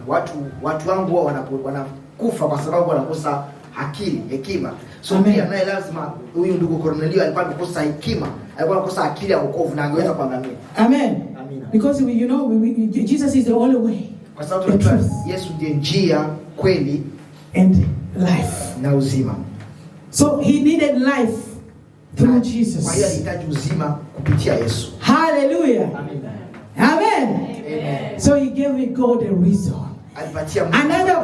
Speaker 2: watu wangu wao wanakufa kwa sababu wanakosa akili, hekima. So pia naye lazima huyu ndugu Cornelio alikuwa amekosa hekima, alikuwa amekosa akili ya wokovu na angeweza kuangamia. Amen.
Speaker 1: Because you know Jesus is the only way.
Speaker 2: Kwa sababu tunajua Yesu ndiye njia, kweli
Speaker 1: and life.
Speaker 2: Na uzima.
Speaker 1: So he needed life through Jesus.
Speaker 2: Kwa hiyo alihitaji uzima kupitia Yesu.
Speaker 1: Hallelujah.
Speaker 2: Amen.
Speaker 1: Amen.
Speaker 2: Amen.
Speaker 1: So he gave God a reason. Another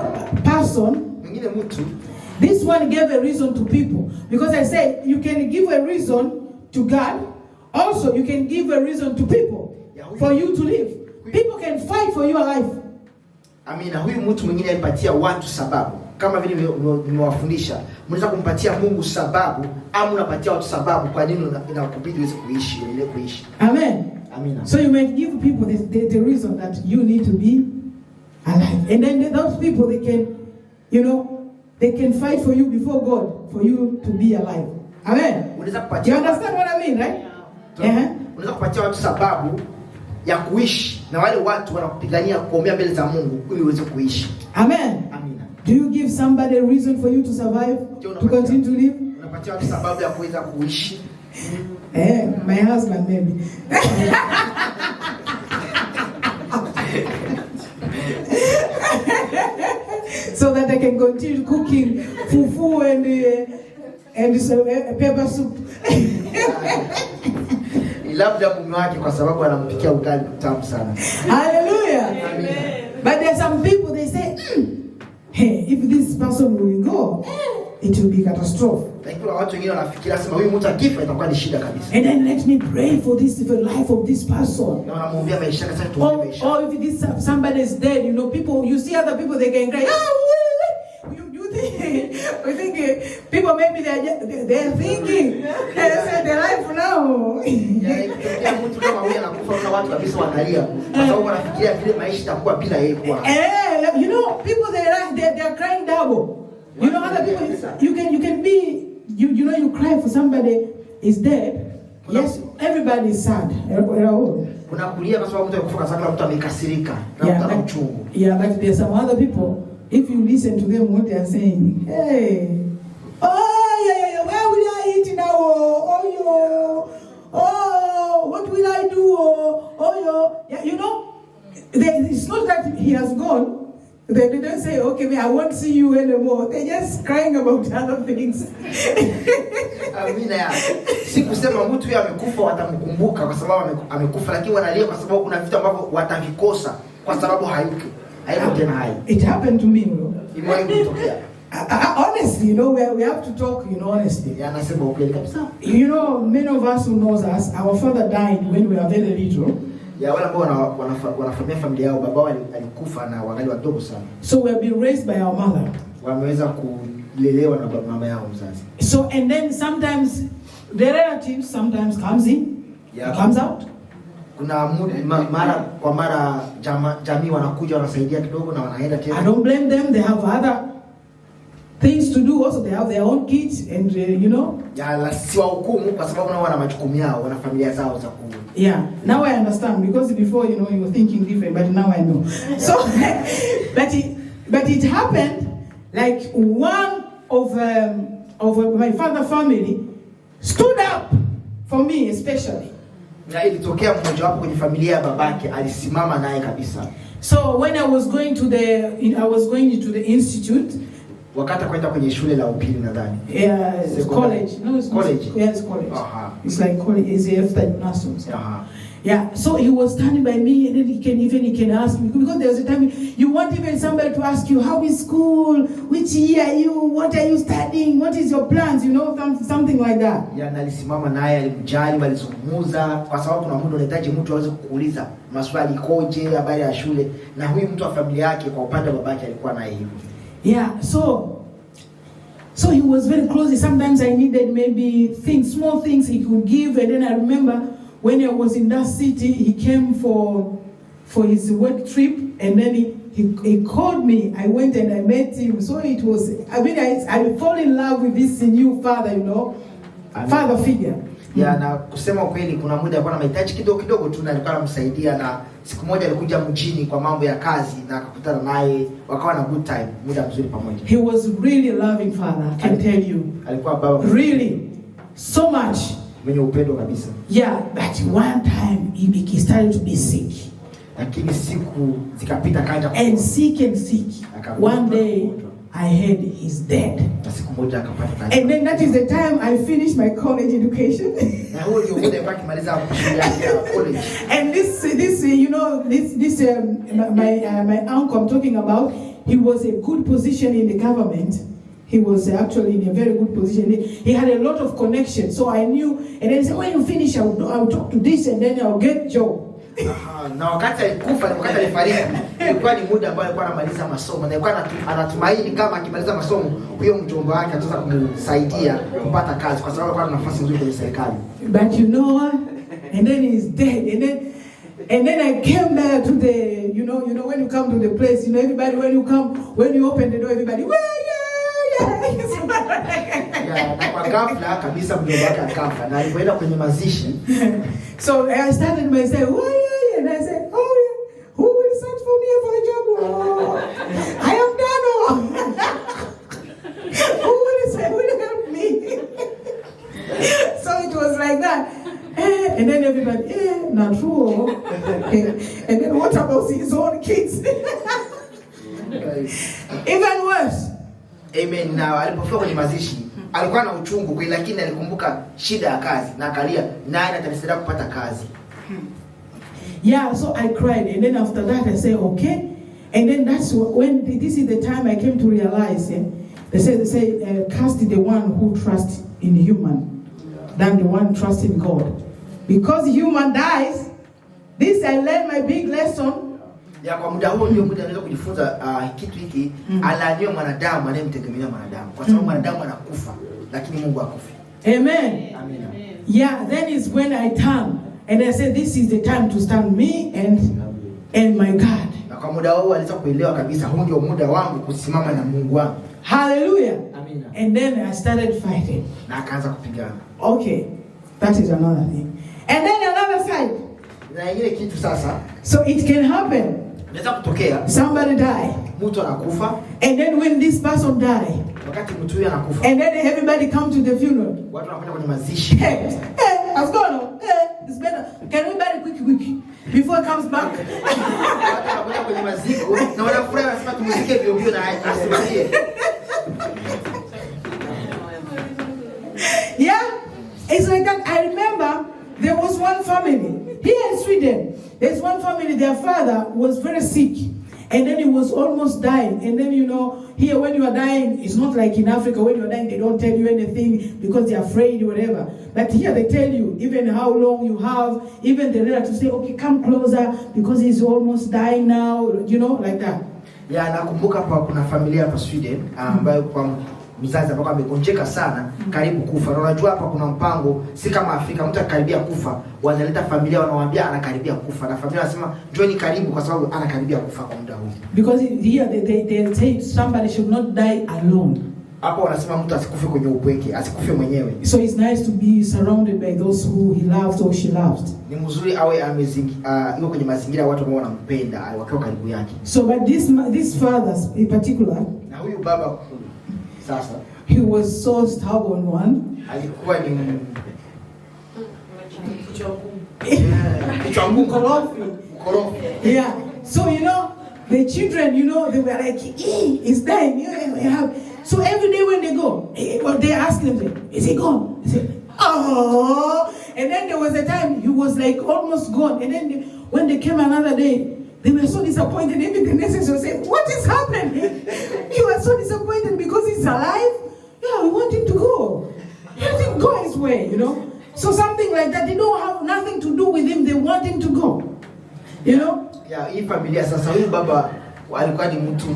Speaker 1: person, this one gave a reason to people. Because I said you can give a reason to God. Also, you can give a reason to people for you to live. People can fight for your life.
Speaker 2: Amina. Huyu mtu mwingine alipatia watu sababu. Kama vile nimewafundisha, mnaweza kumpatia Mungu sababu au unapatia watu sababu kwa nini inakubidi uweze kuishi, uendelee kuishi.
Speaker 1: Amen.
Speaker 2: Amina.
Speaker 1: So you might give people the reason that you need to be alive. And then those people, they can, you know, they can fight for you before God for you to be alive. Amen. You understand what I mean, right?
Speaker 2: Unaweza kupatia watu sababu ya kuishi na wale watu wanakupigania kuombea mbele za Mungu ili uweze kuishi.
Speaker 1: Amen.
Speaker 2: Amina.
Speaker 1: Do you give somebody a reason for you to survive, to continue to live?
Speaker 2: Unapatia watu sababu ya kuweza kuishi.
Speaker 1: My husband maybe. So that I can continue cooking fufu and pepper soup.
Speaker 2: Labda mume wake kwa sababu anampikia ugali mtamu sana.
Speaker 1: Hallelujah.
Speaker 2: Amen.
Speaker 1: But there are some people they say, hey, if this person will go, it will be catastrophe.
Speaker 2: Watu wengine wanafikiria sema huyu mtu akifa itakuwa ni shida kabisa.
Speaker 1: And then let me pray for this the life of this person.
Speaker 2: Na wanamwombea maisha yake sasa tuombe maisha.
Speaker 1: Or if this somebody is dead, you know, people, you see other people they can cry. You think people maybe they're thinking they say their life now.
Speaker 2: Ya mtu kama huyu anakufa na watu kabisa wanalia. Kwa sababu wanafikiria vile maisha itakuwa bila yeye kwa.
Speaker 1: You know, people they're crying double. You know, other people you can be you know you cry for somebody is dead. Yes, everybody is sad.
Speaker 2: Unakulia kwa sababu mtu amekufa, kwa sababu mtu amekasirika na mtu ana uchungu.
Speaker 1: Yeah, but there's some other people, if you listen to them what they are saying, hey, where will I eat now? What will I do? Yeah, you know, it's not that he has gone. They don't say, okay, I won't see you anymore. They're just crying about other things.
Speaker 2: Amina. Si kusema mtu yeye amekufa watamkumbuka kwa sababu amekufa, lakini wanalia kwa sababu kuna vitu ambavyo watavikosa kwa sababu hayuko tena hai.
Speaker 1: It happened to me, you know.
Speaker 2: Imewahi kutokea.
Speaker 1: Honestly, you know, we have to talk, you know, honestly.
Speaker 2: Anasema ukweli kabisa.
Speaker 1: You know, many of us who knows us, our father died when we were very little.
Speaker 2: Ya wale ambao wanafamia familia yao, baba wao alikufa na wangali wadogo sana.
Speaker 1: So we have been raised by our mother.
Speaker 2: Wameweza kulelewa na mama yao mzazi.
Speaker 1: So and then sometimes the relatives sometimes comes in, comes out.
Speaker 2: kuna mara kwa mara jamii wanakuja wanasaidia kidogo na wanaenda tena.
Speaker 1: I don't blame them. They have other things to do also. They have their own kids and you know.
Speaker 2: Ya si wahukumu kwa sababu nao wana majukumu yao, wana familia zao za kuwa.
Speaker 1: Yeah, now I understand, because before, you know, you were thinking different, but now I know. So, but it happened like one of my father's family stood up for me especially.
Speaker 2: Na ilitokea mmoja wapo kwenye familia ya babake alisimama naye kabisa.
Speaker 1: So when I was going to the institute,
Speaker 2: wakati kwenda kwenye shule la upili nadhani.
Speaker 1: Yeah, it's college. No, it's
Speaker 2: college.
Speaker 1: Yeah, it's college. It's like college. It's after gymnasium. Yeah. So he was standing by me, and then he can ask me, because there was a time you want even somebody to ask you, how is school? Which year are you? What are you studying? What is your plans? You know, something like that.
Speaker 2: Yeah, nalisimama naye, alimjali, walizungumza kwa sababu kuna muda unahitaji mtu aweze kukuuliza maswali koje, habari ya shule, na huyu mtu wa familia yake kwa upande wa babake alikuwa naye hivyo.
Speaker 1: Yeah, so he was very close. Sometimes I needed maybe small things he could give, and then I remember when I was in that city, he came for his work trip, and then he called me. I went and I met him. So it was, I fall in love with this new father, you know, father figure.
Speaker 2: Yeah, na kusema ukweli kuna muda alikuwa na mahitaji kidogo tu na alikuwa anamsaidia, na siku moja alikuja mjini kwa mambo ya kazi na akakutana naye, wakawa na good time, muda mzuri pamoja.
Speaker 1: He was really a loving father, I can tell you.
Speaker 2: Alikuwa baba
Speaker 1: really so much.
Speaker 2: Mwenye upendo kabisa.
Speaker 1: Yeah, but one time he started to be sick.
Speaker 2: Lakini siku zikapita kaja
Speaker 1: and sick. One day I heard he's dead. And then that is the time I finished my college education. And this you know, my uncle I'm talking about, he was a good position in the government. He was actually in a very good position. He had a lot of connections. So I knew, and then he said, when you finish, I'll talk to this and then I'll get job.
Speaker 2: Na wakati alikufa, wakati alifariki, ilikuwa ni muda ambao alikuwa anamaliza masomo, na alikuwa anatumaini kama akimaliza masomo huyo mjomba wake ataweza kumsaidia kupata kazi kwa sababu alikuwa na nafasi nzuri kwenye serikali.
Speaker 1: But you know what? And then he's dead. And then I came there to the, you know when you come to the place, you know, everybody, when you open the door, everybody,
Speaker 2: na kwa ghafla kabisa mjomba wake akafa, na alipoenda kwenye mazishi.
Speaker 1: So I started myself, and I said, oh, who will search for me for a job? Oh, I am done. Who will help me? So it was like that. And then everybody, not true. And then what about his own kids? Even worse.
Speaker 2: Amen. Na alipofika kwenye mazishi alikuwa na uchungu kweli, lakini alikumbuka shida ya kazi na akalia, naye atanisaidia kupata kazi.
Speaker 1: Yeah, so I cried, and then after that I said, okay. And then that's when this is the time I came to realize. They say, cast the one who trusts in human than the one trust in God. Because human dies. This I learned my big lesson.
Speaker 2: Ya kwa muda huo ndio muda naweza kujifunza kitu hiki, alaaniwe mwanadamu anayemtegemea mwanadamu, kwa sababu mwanadamu anakufa lakini Mungu hakufi.
Speaker 1: Amen. Yeah, then is when I turn and I said, this is the time to stand me and my God.
Speaker 2: Na kwa muda huo aliweza kuelewa kabisa, huu ndio muda wangu kusimama na Mungu wangu.
Speaker 1: Hallelujah. Amen. And then I started fighting.
Speaker 2: Na akaanza kupigana.
Speaker 1: Okay. That is another thing. And then another fight.
Speaker 2: Na ile kitu sasa,
Speaker 1: so it can happen.
Speaker 2: Inaweza kutokea
Speaker 1: somebody die.
Speaker 2: Mtu anakufa.
Speaker 1: And then when this person die,
Speaker 2: wakati mtu huyo anakufa,
Speaker 1: and then everybody come to the funeral.
Speaker 2: Watu wanakuja kwenye mazishi.
Speaker 1: Hey, I've gone. It's better. Can everybody quick before it comes back?
Speaker 2: Watu wanakuja kwenye maziko na wanafurahi, wanasema tumsikie viongozi na asibalie.
Speaker 1: Yeah, it's like that. I remember there was one family here in Sweden. There's one family, their father was very sick. And then he was almost dying. And then, you know, here when you are dying, it's not like in Africa, when you are dying, they don't tell you anything because they're afraid or whatever. But here they tell you, even how long you have, even the relatives say, okay, come closer because he's almost dying now, you know, like that.
Speaker 2: Yeah, nakumbuka kwa kuna familia hapa Sweden ambayo mzazi ambao amegonjeka sana karibu kufa. Na unajua hapa kuna mpango, si kama Afrika, mtu akaribia kufa wanaleta familia wanawaambia anakaribia kufa, na familia wanasema njoni karibu kwa sababu anakaribia kufa kwa muda huu.
Speaker 1: Because here they say somebody should not die alone.
Speaker 2: Hapo wanasema mtu asikufe kwenye upweke, asikufe mwenyewe.
Speaker 1: So it's nice to be surrounded by those who he loves or she loves.
Speaker 2: Ni mzuri awe yuko kwenye mazingira watu ambao wanampenda, wakiwa karibu yake.
Speaker 1: So but this father in particular,
Speaker 2: na huyu baba sasa,
Speaker 1: he was so stubborn one.
Speaker 2: Alikuwa ni mkorofi.
Speaker 1: Yeah. So you know, the children, you know, they were like, he's dying. So every day when they go, they ask him, is he gone? He said, oh. And then there was a time he was like almost gone. And then when they came another day, they were so disappointed. Even the nurses were saying, what is happening? You are so disappointed because he's alive? Yeah, we want him to go. Let him go his way, you know. So something like that, they don't have nothing to do with him. They want him to go, you know.
Speaker 2: Yeah, hii familia sasa, huyu baba alikuwa ni mtu,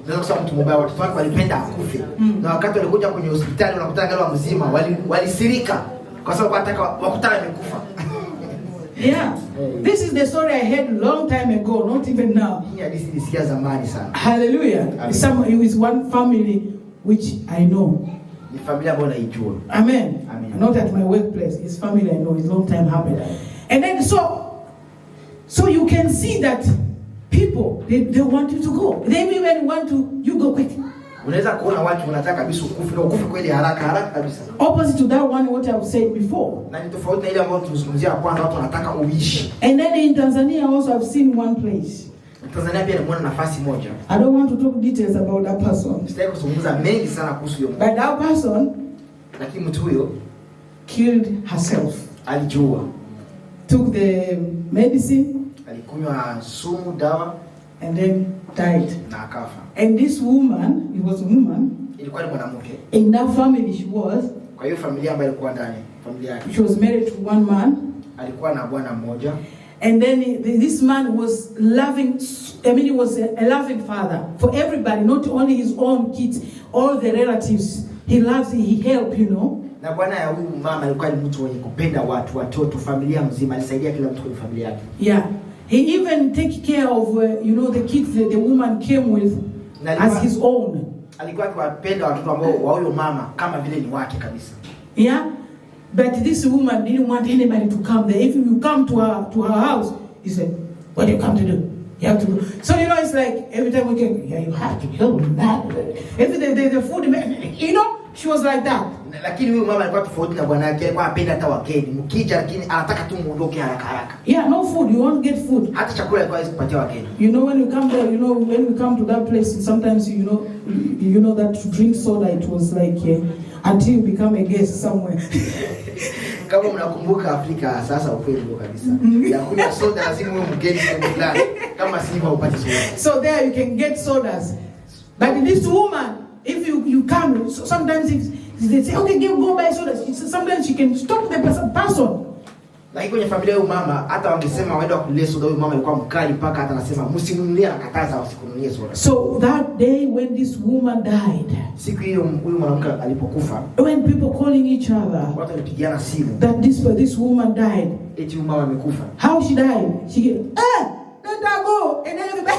Speaker 2: naweza kusema mtu mbaya, watu wake walipenda akufe. Na wakati walikuja kwenye hospitali wanakuta ngalo mzima, walisirika kwa sababu wanataka wakutana amekufa.
Speaker 1: Yeah. This is the story I heard long time ago, not even now.
Speaker 2: Hii hadithi nilisikia zamani sana.
Speaker 1: Hallelujah. It is one family which I know.
Speaker 2: Ni familia ambayo naijua.
Speaker 1: Amen.
Speaker 2: Amen.
Speaker 1: Not at my workplace. It's family I know. It's long time happened. And then so you can see that people they want you to go. They even want you go quick.
Speaker 2: Unaweza kuona watu wanataka kabisa ukufe kweli haraka kabisa.
Speaker 1: Opposite to that one what I've said before.
Speaker 2: Na ni tofauti na ile ambayo tunazungumzia kwanza, watu wanataka uishi.
Speaker 1: And then in Tanzania also I've seen one place.
Speaker 2: Tanzania pia nimeona nafasi moja.
Speaker 1: I don't want to talk details about that person.
Speaker 2: Sitaki kuzungumza mengi sana kuhusu hiyo.
Speaker 1: But that person,
Speaker 2: lakini mtu huyo
Speaker 1: killed herself.
Speaker 2: Alijua.
Speaker 1: Took the medicine.
Speaker 2: Alikunywa sumu, dawa.
Speaker 1: And then died.
Speaker 2: Na akafa.
Speaker 1: And this woman, it was a woman.
Speaker 2: Ilikuwa ni mwanamke.
Speaker 1: In that family she was.
Speaker 2: Kwa hiyo familia ambayo ilikuwa ndani, familia yake.
Speaker 1: She was married to one man.
Speaker 2: Alikuwa na bwana mmoja.
Speaker 1: And then this man was loving, he was a loving father for everybody, not only his own kids, all the relatives. He loves, he helped, you know.
Speaker 2: Na bwana ya huyu mama alikuwa ni mtu mwenye kupenda watu, watoto, familia mzima, alisaidia kila mtu kwenye familia yake.
Speaker 1: Yeah. He even take care of, the kids that the woman came with as his own.
Speaker 2: Alikuwa akiwapenda watoto ambao wa huyo mama kama vile ni wake kabisa.
Speaker 1: Yeah. But this woman didn't want anybody to come there. If you come to her house, he said, what do you come to do? You have to go. So, you know, it's like every time we came, yeah, you have to go. Every day the food, you know, she was like that.
Speaker 2: Lakini huyu mama alikuwa tofauti na bwana yake, alikuwa anapenda hata wageni. Mkija lakini anataka tu muondoke haraka.
Speaker 1: Yeah, no food. You won't get food.
Speaker 2: Hata chakula alikuwa hasipatia wageni.
Speaker 1: You know, when you come there, you know, when we come to that place, sometimes, you know that to drink soda, it was like, until you become a guest somewhere.
Speaker 2: Kama mnakumbuka Afrika sasa ukweli ndio kabisa. Ya kunywa soda lazima uwe mgeni kwa fulani. Kama sivyo upate soda.
Speaker 1: So there you can get sodas. But this woman, if you come, so sometimes if they say, okay, go buy sodas. Sometimes she can stop the person.
Speaker 2: Lakini kwenye familia huyu mama hata wangesema waenda kununulia soda, huyu mama alikuwa mkali mpaka hata anasema msinunulie, akataza wasikununulie soda.
Speaker 1: So that day when this woman died,
Speaker 2: siku hiyo huyu mwanamke alipokufa,
Speaker 1: when people calling each other,
Speaker 2: watu walipigiana simu
Speaker 1: that this woman died.
Speaker 2: Eti huyu mama amekufa.
Speaker 1: How she died? She let her go, and then everybody,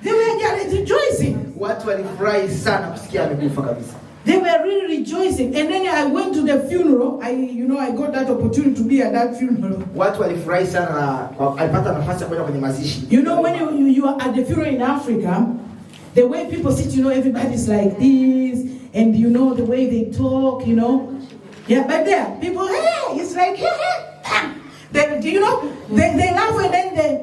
Speaker 1: they were rejoicing.
Speaker 2: Watu walifurahi sana kusikia amekufa kabisa.
Speaker 1: They were really rejoicing. And then I went to the funeral. I got that opportunity to be at that funeral.
Speaker 2: Watu walifurahi sana na alipata nafasi ya kwenda kwenye mazishi.
Speaker 1: You know, when you are at the funeral in Africa, the way people sit, everybody's like this, and the way they talk, Yeah, but there, people, hey, it's like, hey. They laugh and then they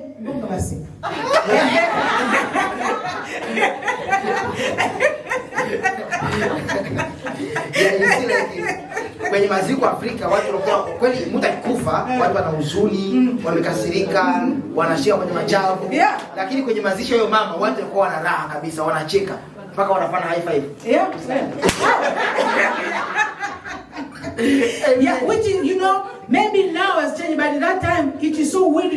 Speaker 2: kwenye maziko Afrika watu wanakuwa kweli, mtu akikufa watu wana huzuni, wamekasirika, wanashia kwenye machafu.
Speaker 1: Yeah.
Speaker 2: Lakini kwenye mazishi ya mama watu walikuwa wana raha kabisa, wanacheka mpaka wanafanya high five.
Speaker 1: Yeah. Yeah, which is, maybe now has changed, but at that time it is so weird,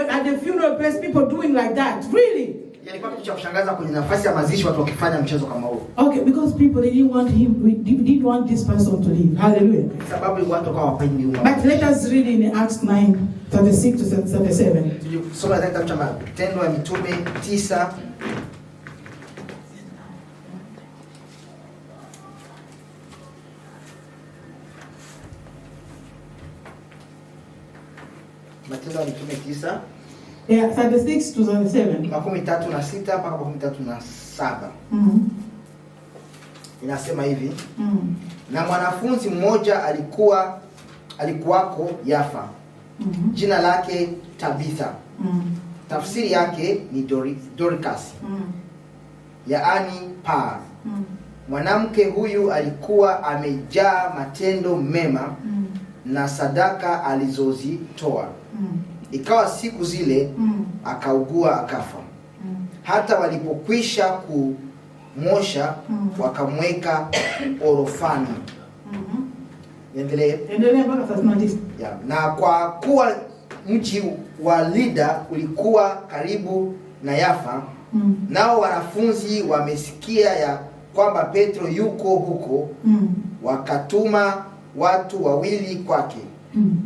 Speaker 1: at the funeral place, people doing like that. Really?
Speaker 2: Ilikuwa kitu cha kushangaza kwenye nafasi ya mazishi watu wakifanya mchezo kama huo.
Speaker 1: Okay, because people they didn't want this person to live. Hallelujah.
Speaker 2: Sababu watu kwa wapendi huo.
Speaker 1: But let us read in Acts 9:36 to 37.
Speaker 2: Tulisoma katika kitabu cha Matendo ya Mitume 9 Matendo ya Mitume 9
Speaker 1: Yeah, 36 to 37.
Speaker 2: 36 mpaka 37. Inasema hivi. Na mwanafunzi mmoja alikuwako Yafa. Jina lake Tabitha. Tafsiri yake ni Dorcas. Yaani paa. Mwanamke huyu alikuwa amejaa matendo mema na sadaka alizozitoa. Ikawa siku zile akaugua akafa. Hata walipokwisha kumosha wakamweka orofani.
Speaker 1: Endelea mpaka 39.
Speaker 2: Na kwa kuwa mji wa Lida ulikuwa karibu na Yafa, nao wanafunzi wamesikia ya kwamba Petro yuko huko, wakatuma watu wawili kwake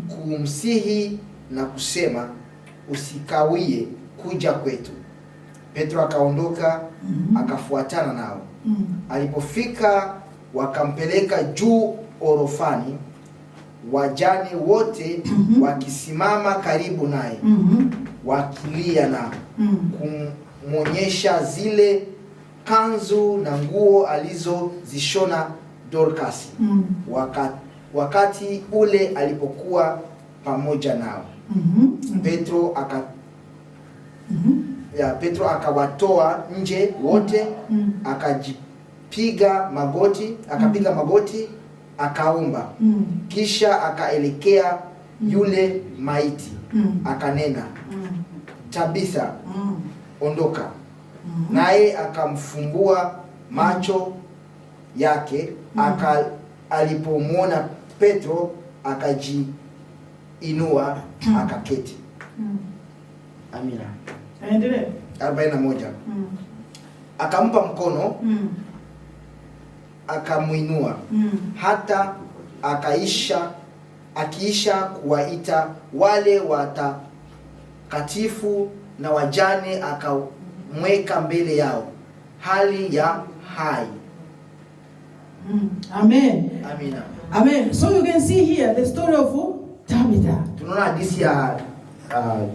Speaker 2: kumsihi na kusema, usikawie kuja kwetu. Petro akaondoka akafuatana nao. Alipofika wakampeleka juu orofani, wajane wote wakisimama karibu naye, wakilia na kumwonyesha zile kanzu na nguo alizozishona Dorcas. Wakati ule alipokuwa pamoja nao, Petro akawatoa nje wote, akapiga magoti akaomba. Kisha akaelekea yule maiti, akanena, Tabitha, ondoka. Naye akamfumbua macho yake, alipomwona Petro akajiinua akaketi. Amina.
Speaker 1: Endelea.
Speaker 2: 41. Akampa mkono, akamuinua, hata akiisha kuwaita wale watakatifu na wajane, akamweka mbele yao hali ya hai.
Speaker 1: Amen.
Speaker 2: Amina.
Speaker 1: Amen. So you can see here the story of Tabitha.
Speaker 2: Tunaona hadithi ya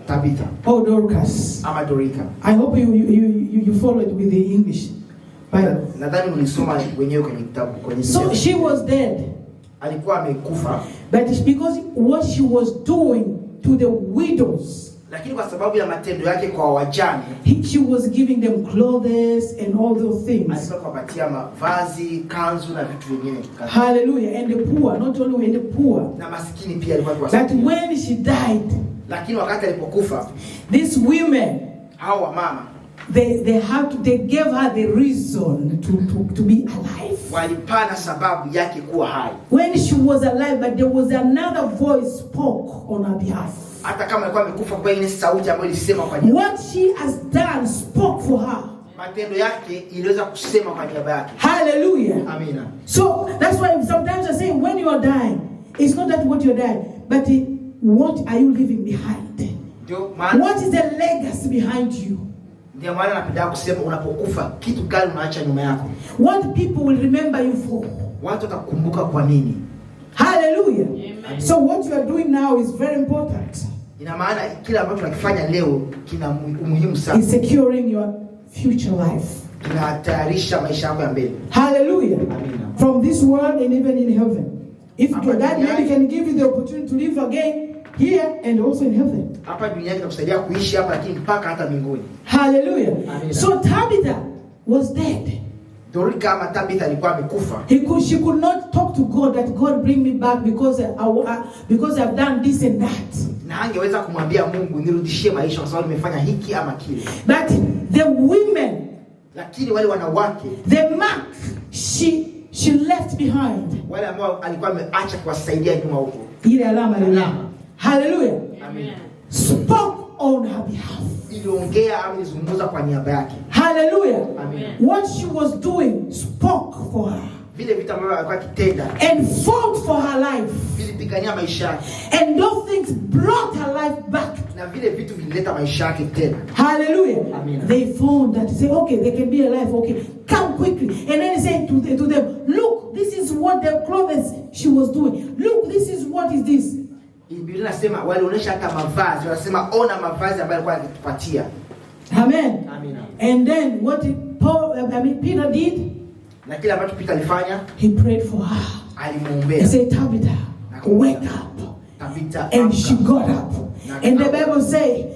Speaker 2: Tabitha.
Speaker 1: Oh, Dorcas.
Speaker 2: Ama Dorika.
Speaker 1: I hope you followed with the English Bible.
Speaker 2: Nadhani mlisoma wenyewe kwenye kitabu kwenye.
Speaker 1: So she was dead.
Speaker 2: Alikuwa amekufa.
Speaker 1: But it's because what she was doing to the widows.
Speaker 2: Lakini kwa sababu ya matendo yake kwa wajane,
Speaker 1: she was giving them clothes and all those things.
Speaker 2: Alikuwa kupatia mavazi, kanzu na vitu vingine.
Speaker 1: Hallelujah. And the poor, not only the poor.
Speaker 2: Na maskini pia alikuwa kuwasaidia.
Speaker 1: But when she died,
Speaker 2: lakini wakati alipokufa,
Speaker 1: these women,
Speaker 2: hawa mama,
Speaker 1: they gave her the reason to be alive.
Speaker 2: Walipana sababu yake kuwa hai.
Speaker 1: When she was alive, but there was another voice spoke on her behalf.
Speaker 2: Hata kama alikuwa amekufa, kwa ile sauti ambayo ilisema kwa niaba.
Speaker 1: What she has done spoke for her.
Speaker 2: Matendo yake iliweza kusema kwa niaba yake.
Speaker 1: Hallelujah.
Speaker 2: Amina.
Speaker 1: So that's why sometimes I say when you are dying, it's not that what you're dying, but what are you leaving behind? What is the legacy behind you?
Speaker 2: Ndio maana napenda kusema unapokufa kitu gani unaacha nyuma yako?
Speaker 1: What people will remember you for?
Speaker 2: Watu watakukumbuka kwa nini?
Speaker 1: Hallelujah. Amen. So what you are doing now is very important.
Speaker 2: Ina maana kila ambacho tunakifanya leo kina umuhimu sana.
Speaker 1: It's securing your future life.
Speaker 2: Kinatayarisha maisha yako ya mbele.
Speaker 1: Hallelujah.
Speaker 2: Amina.
Speaker 1: From this world and even in heaven. If your dad maybe can give you the opportunity to live again here and also in heaven.
Speaker 2: Hapa duniani itakusaidia kuishi hapa lakini mpaka hata mbinguni.
Speaker 1: Hallelujah.
Speaker 2: Amina.
Speaker 1: So Tabitha was dead.
Speaker 2: Dorika ama Tabitha alikuwa amekufa.
Speaker 1: She could not talk to God that God bring me back because I've done this and that.
Speaker 2: Na hangeweza kumwambia Mungu nirudishie maisha kwa sababu nimefanya hiki ama kile.
Speaker 1: But the women,
Speaker 2: lakini wale wanawake,
Speaker 1: the mark she left behind,
Speaker 2: wale ambao alikuwa ameacha kuwasaidia nyuma huko,
Speaker 1: ile alama. Hallelujah.
Speaker 2: Amen.
Speaker 1: Spoke on her behalf.
Speaker 2: Iliongea au ilizungumza kwa niaba yake.
Speaker 1: Hallelujah.
Speaker 2: Amen.
Speaker 1: What she was doing spoke for her.
Speaker 2: Vile vitu ambavyo alikuwa akitenda.
Speaker 1: And fought for her life.
Speaker 2: Vilipigania maisha yake.
Speaker 1: And those things brought her life back.
Speaker 2: Na vile vitu vilileta maisha yake tena.
Speaker 1: Hallelujah.
Speaker 2: Amen.
Speaker 1: They found that, say, okay, they can be alive. Okay, come quickly. And then he said to them, look, this is what the clothes she was doing. Look, this is what is this.
Speaker 2: Biblia inasema walionyesha hata mavazi, wanasema ona mavazi ambayo alikuwa akitupatia.
Speaker 1: Amen.
Speaker 2: Amen.
Speaker 1: And then what did Peter did?
Speaker 2: Na kile ambacho Peter alifanya,
Speaker 1: he prayed for her.
Speaker 2: Alimuombea.
Speaker 1: He said, Tabitha, wake up.
Speaker 2: Tabitha,
Speaker 1: and she got up. And the Bible says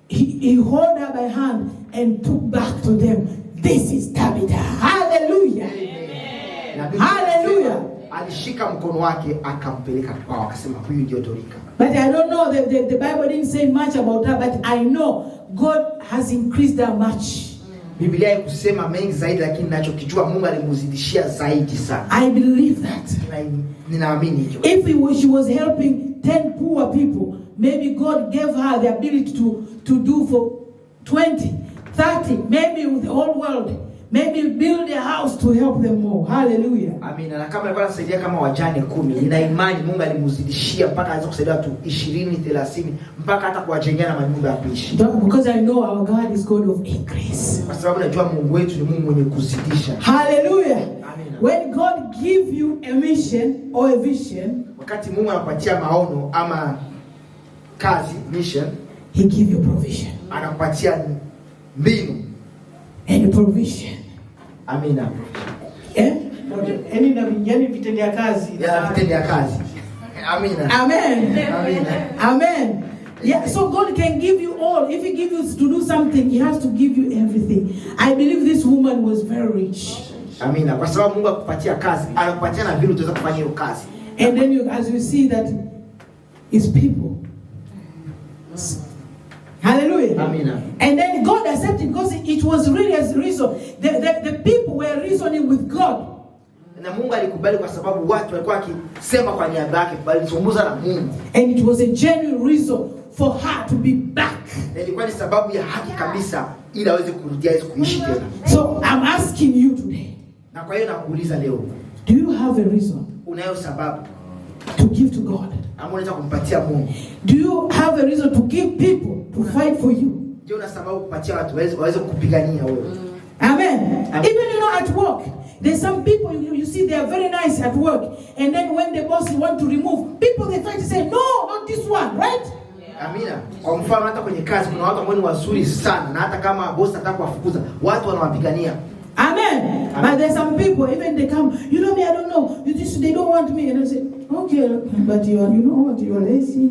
Speaker 1: he held her by hand and took back to them. This is Tabitha. Hallelujah.
Speaker 2: Amen.
Speaker 1: Hallelujah.
Speaker 2: Alishika mkono wake akampeleka kwao, akasema huyu ndio Dorika.
Speaker 1: But I don't know, the Bible didn't say much about her, but I know God has increased her much.
Speaker 2: Biblia haikusema mengi zaidi, lakini ninachokijua Mungu alimuzidishia zaidi sana.
Speaker 1: I believe that.
Speaker 2: Ninaamini hicho.
Speaker 1: If she was helping 10 poor people, maybe God gave her the ability to do for 20, 30, maybe with the whole world. Maybe build a house to help them more. Hallelujah.
Speaker 2: Amina. Na kama alikuwa anasaidia kama wajane 10, nina imani Mungu alimuzidishia mpaka aweze kusaidia watu 20, 30, mpaka hata kuwajengea na manyumba ya kuishi.
Speaker 1: Because I know our God is God of increase.
Speaker 2: Kwa sababu najua Mungu wetu ni Mungu mwenye kuzidisha.
Speaker 1: Hallelujah.
Speaker 2: Amina.
Speaker 1: When God give you a mission or a vision,
Speaker 2: wakati Mungu anakupatia maono ama kazi, mission,
Speaker 1: he give you provision.
Speaker 2: Anakupatia mbinu
Speaker 1: and provision.
Speaker 2: Amina.
Speaker 1: Yani vitendea kazi.
Speaker 2: Ya vitendea kazi. Amina.
Speaker 1: Amen.
Speaker 2: Amina.
Speaker 1: Amen. Yeah, so God can give you all. If he give you to do something, he has to give you everything. I believe this woman was very rich.
Speaker 2: Amina. Kwa sababu Mungu akupatia kazi, anakupatia na vile utaweza kufanya hiyo kazi.
Speaker 1: And then as you see that is people. Hallelujah.
Speaker 2: Amina.
Speaker 1: And then God accepted because it was really a reason. The people were reasoning with God.
Speaker 2: Na Mungu alikubali kwa sababu watu walikuwa wakisema kwa niaba yake, walizungumza na Mungu.
Speaker 1: And it was a genuine reason for her to be back.
Speaker 2: Na ilikuwa ni sababu ya haki kabisa ili aweze kurudia, aweze kuishi tena.
Speaker 1: So I'm asking you today.
Speaker 2: Na kwa hiyo nakuuliza leo,
Speaker 1: do you have a reason?
Speaker 2: Unayo sababu
Speaker 1: to give to God?
Speaker 2: Ama unaweza kumpatia Mungu?
Speaker 1: Do you have a reason to give people to fight for you?
Speaker 2: Je, una sababu kupatia watu waweze kupigania wewe?
Speaker 1: Amen. Even at work, there's some people you see they are very nice at work, and then when the boss want to remove people, they fight to say no, not this one, right?
Speaker 2: Amina. Kwa mfano hata kwenye kazi kuna watu ambao ni wazuri sana, na hata kama boss anataka kuwafukuza, watu wanawapigania.
Speaker 1: Amen. But there's some people, even they come, you know me, I don't know, they don't want me, and I say, okay, but you know what, you're lazy.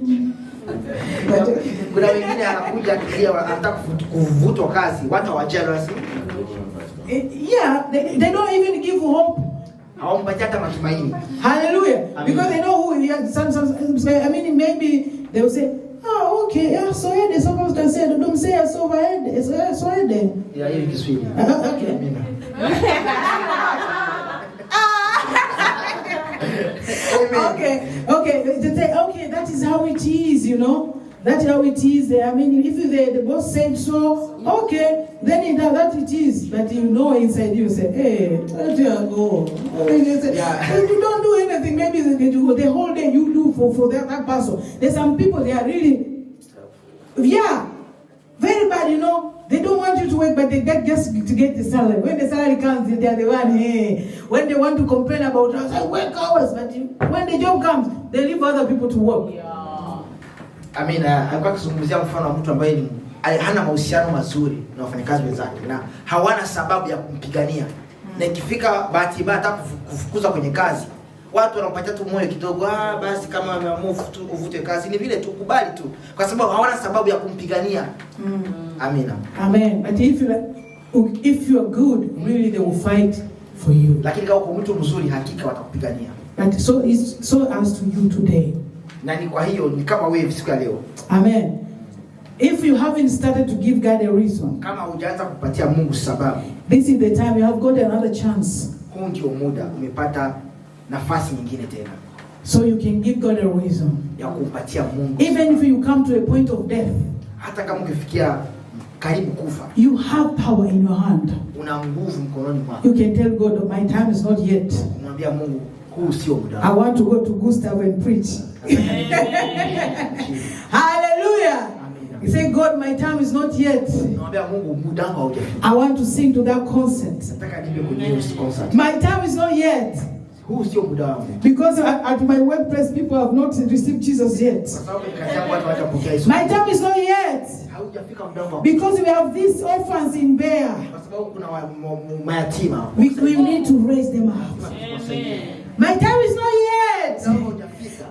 Speaker 2: Kuna wengine anakuja akilia anataka kuvutwa kazi, watu hawajali wasi.
Speaker 1: Yeah, they don't even give hope.
Speaker 2: Hawampatia hata matumaini.
Speaker 1: Hallelujah. Because they know who he is. Some say, I mean, maybe they will say, oh, okay, yeah, so yeah, some of us can say, don't say so ahead, so ahead.
Speaker 2: Yeah, hiyo ni Kiswahili.
Speaker 1: Okay.
Speaker 2: Amina.
Speaker 1: Okay, they say, okay, that is how it is, you know. That's how it is. I mean, if the boss said so, okay, then that it is. But you know inside you say, hey, let you go. You don't do anything. Maybe the whole day you do for that person. There's some people, they are really, yeah, very bad, you know. They don't want you to work, but they get just to get the salary. When the salary comes, they are the one, hey. When they want to complain about us, I work hours, but when the job comes, they leave other people to work.
Speaker 3: Yeah.
Speaker 2: Amina. Alikuwa akizungumzia mfano wa mtu ambaye hana mahusiano mazuri na wafanyakazi wenzake na hawana sababu ya kumpigania. Na ikifika bahati mbaya hata kufukuza kwenye kazi, watu wanampatia tu moyo kidogo, basi kama ameamua uvute kazi ni vile tu, kubali tu, kwa sababu hawana sababu ya kumpigania. Amina.
Speaker 1: Amen. But if you are good, really they will fight for you.
Speaker 2: Lakini kama uko mtu mzuri, hakika watakupigania.
Speaker 1: But so as to you today.
Speaker 2: Na ni kwa hiyo ni kama wewe siku ya leo.
Speaker 1: Amen. If you haven't started to give God a reason,
Speaker 2: kama hujaanza kupatia Mungu sababu,
Speaker 1: this is the time you have got another chance.
Speaker 2: Huu ndio muda umepata nafasi nyingine tena.
Speaker 1: So you can give God a reason.
Speaker 2: Ya kumpatia Mungu.
Speaker 1: Even if you come to a point of death.
Speaker 2: Hata kama ukifikia karibu kufa,
Speaker 1: you have power in your hand.
Speaker 2: Una nguvu mkononi mwako.
Speaker 1: You can tell God, my time is not yet.
Speaker 2: Unamwambia Mungu, huu sio muda.
Speaker 1: I want to go to Gustav and preach. Hallelujah. You say, God, my time is not yet. I want to sing to that concert. My time is not yet. Because at my workplace, people have not received Jesus yet. My time is not yet. Because we have these orphans in Bear. We need to raise them up. My time is not yet.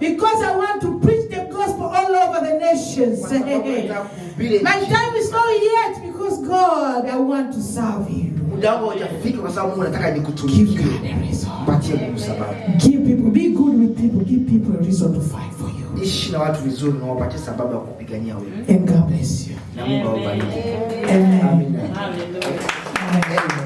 Speaker 1: Because I want to preach the gospel all over the nations. My time is not yet because God, I want to serve you. Give people, be good with people, give people a reason to fight for you. And God bless you. Amen. Amen.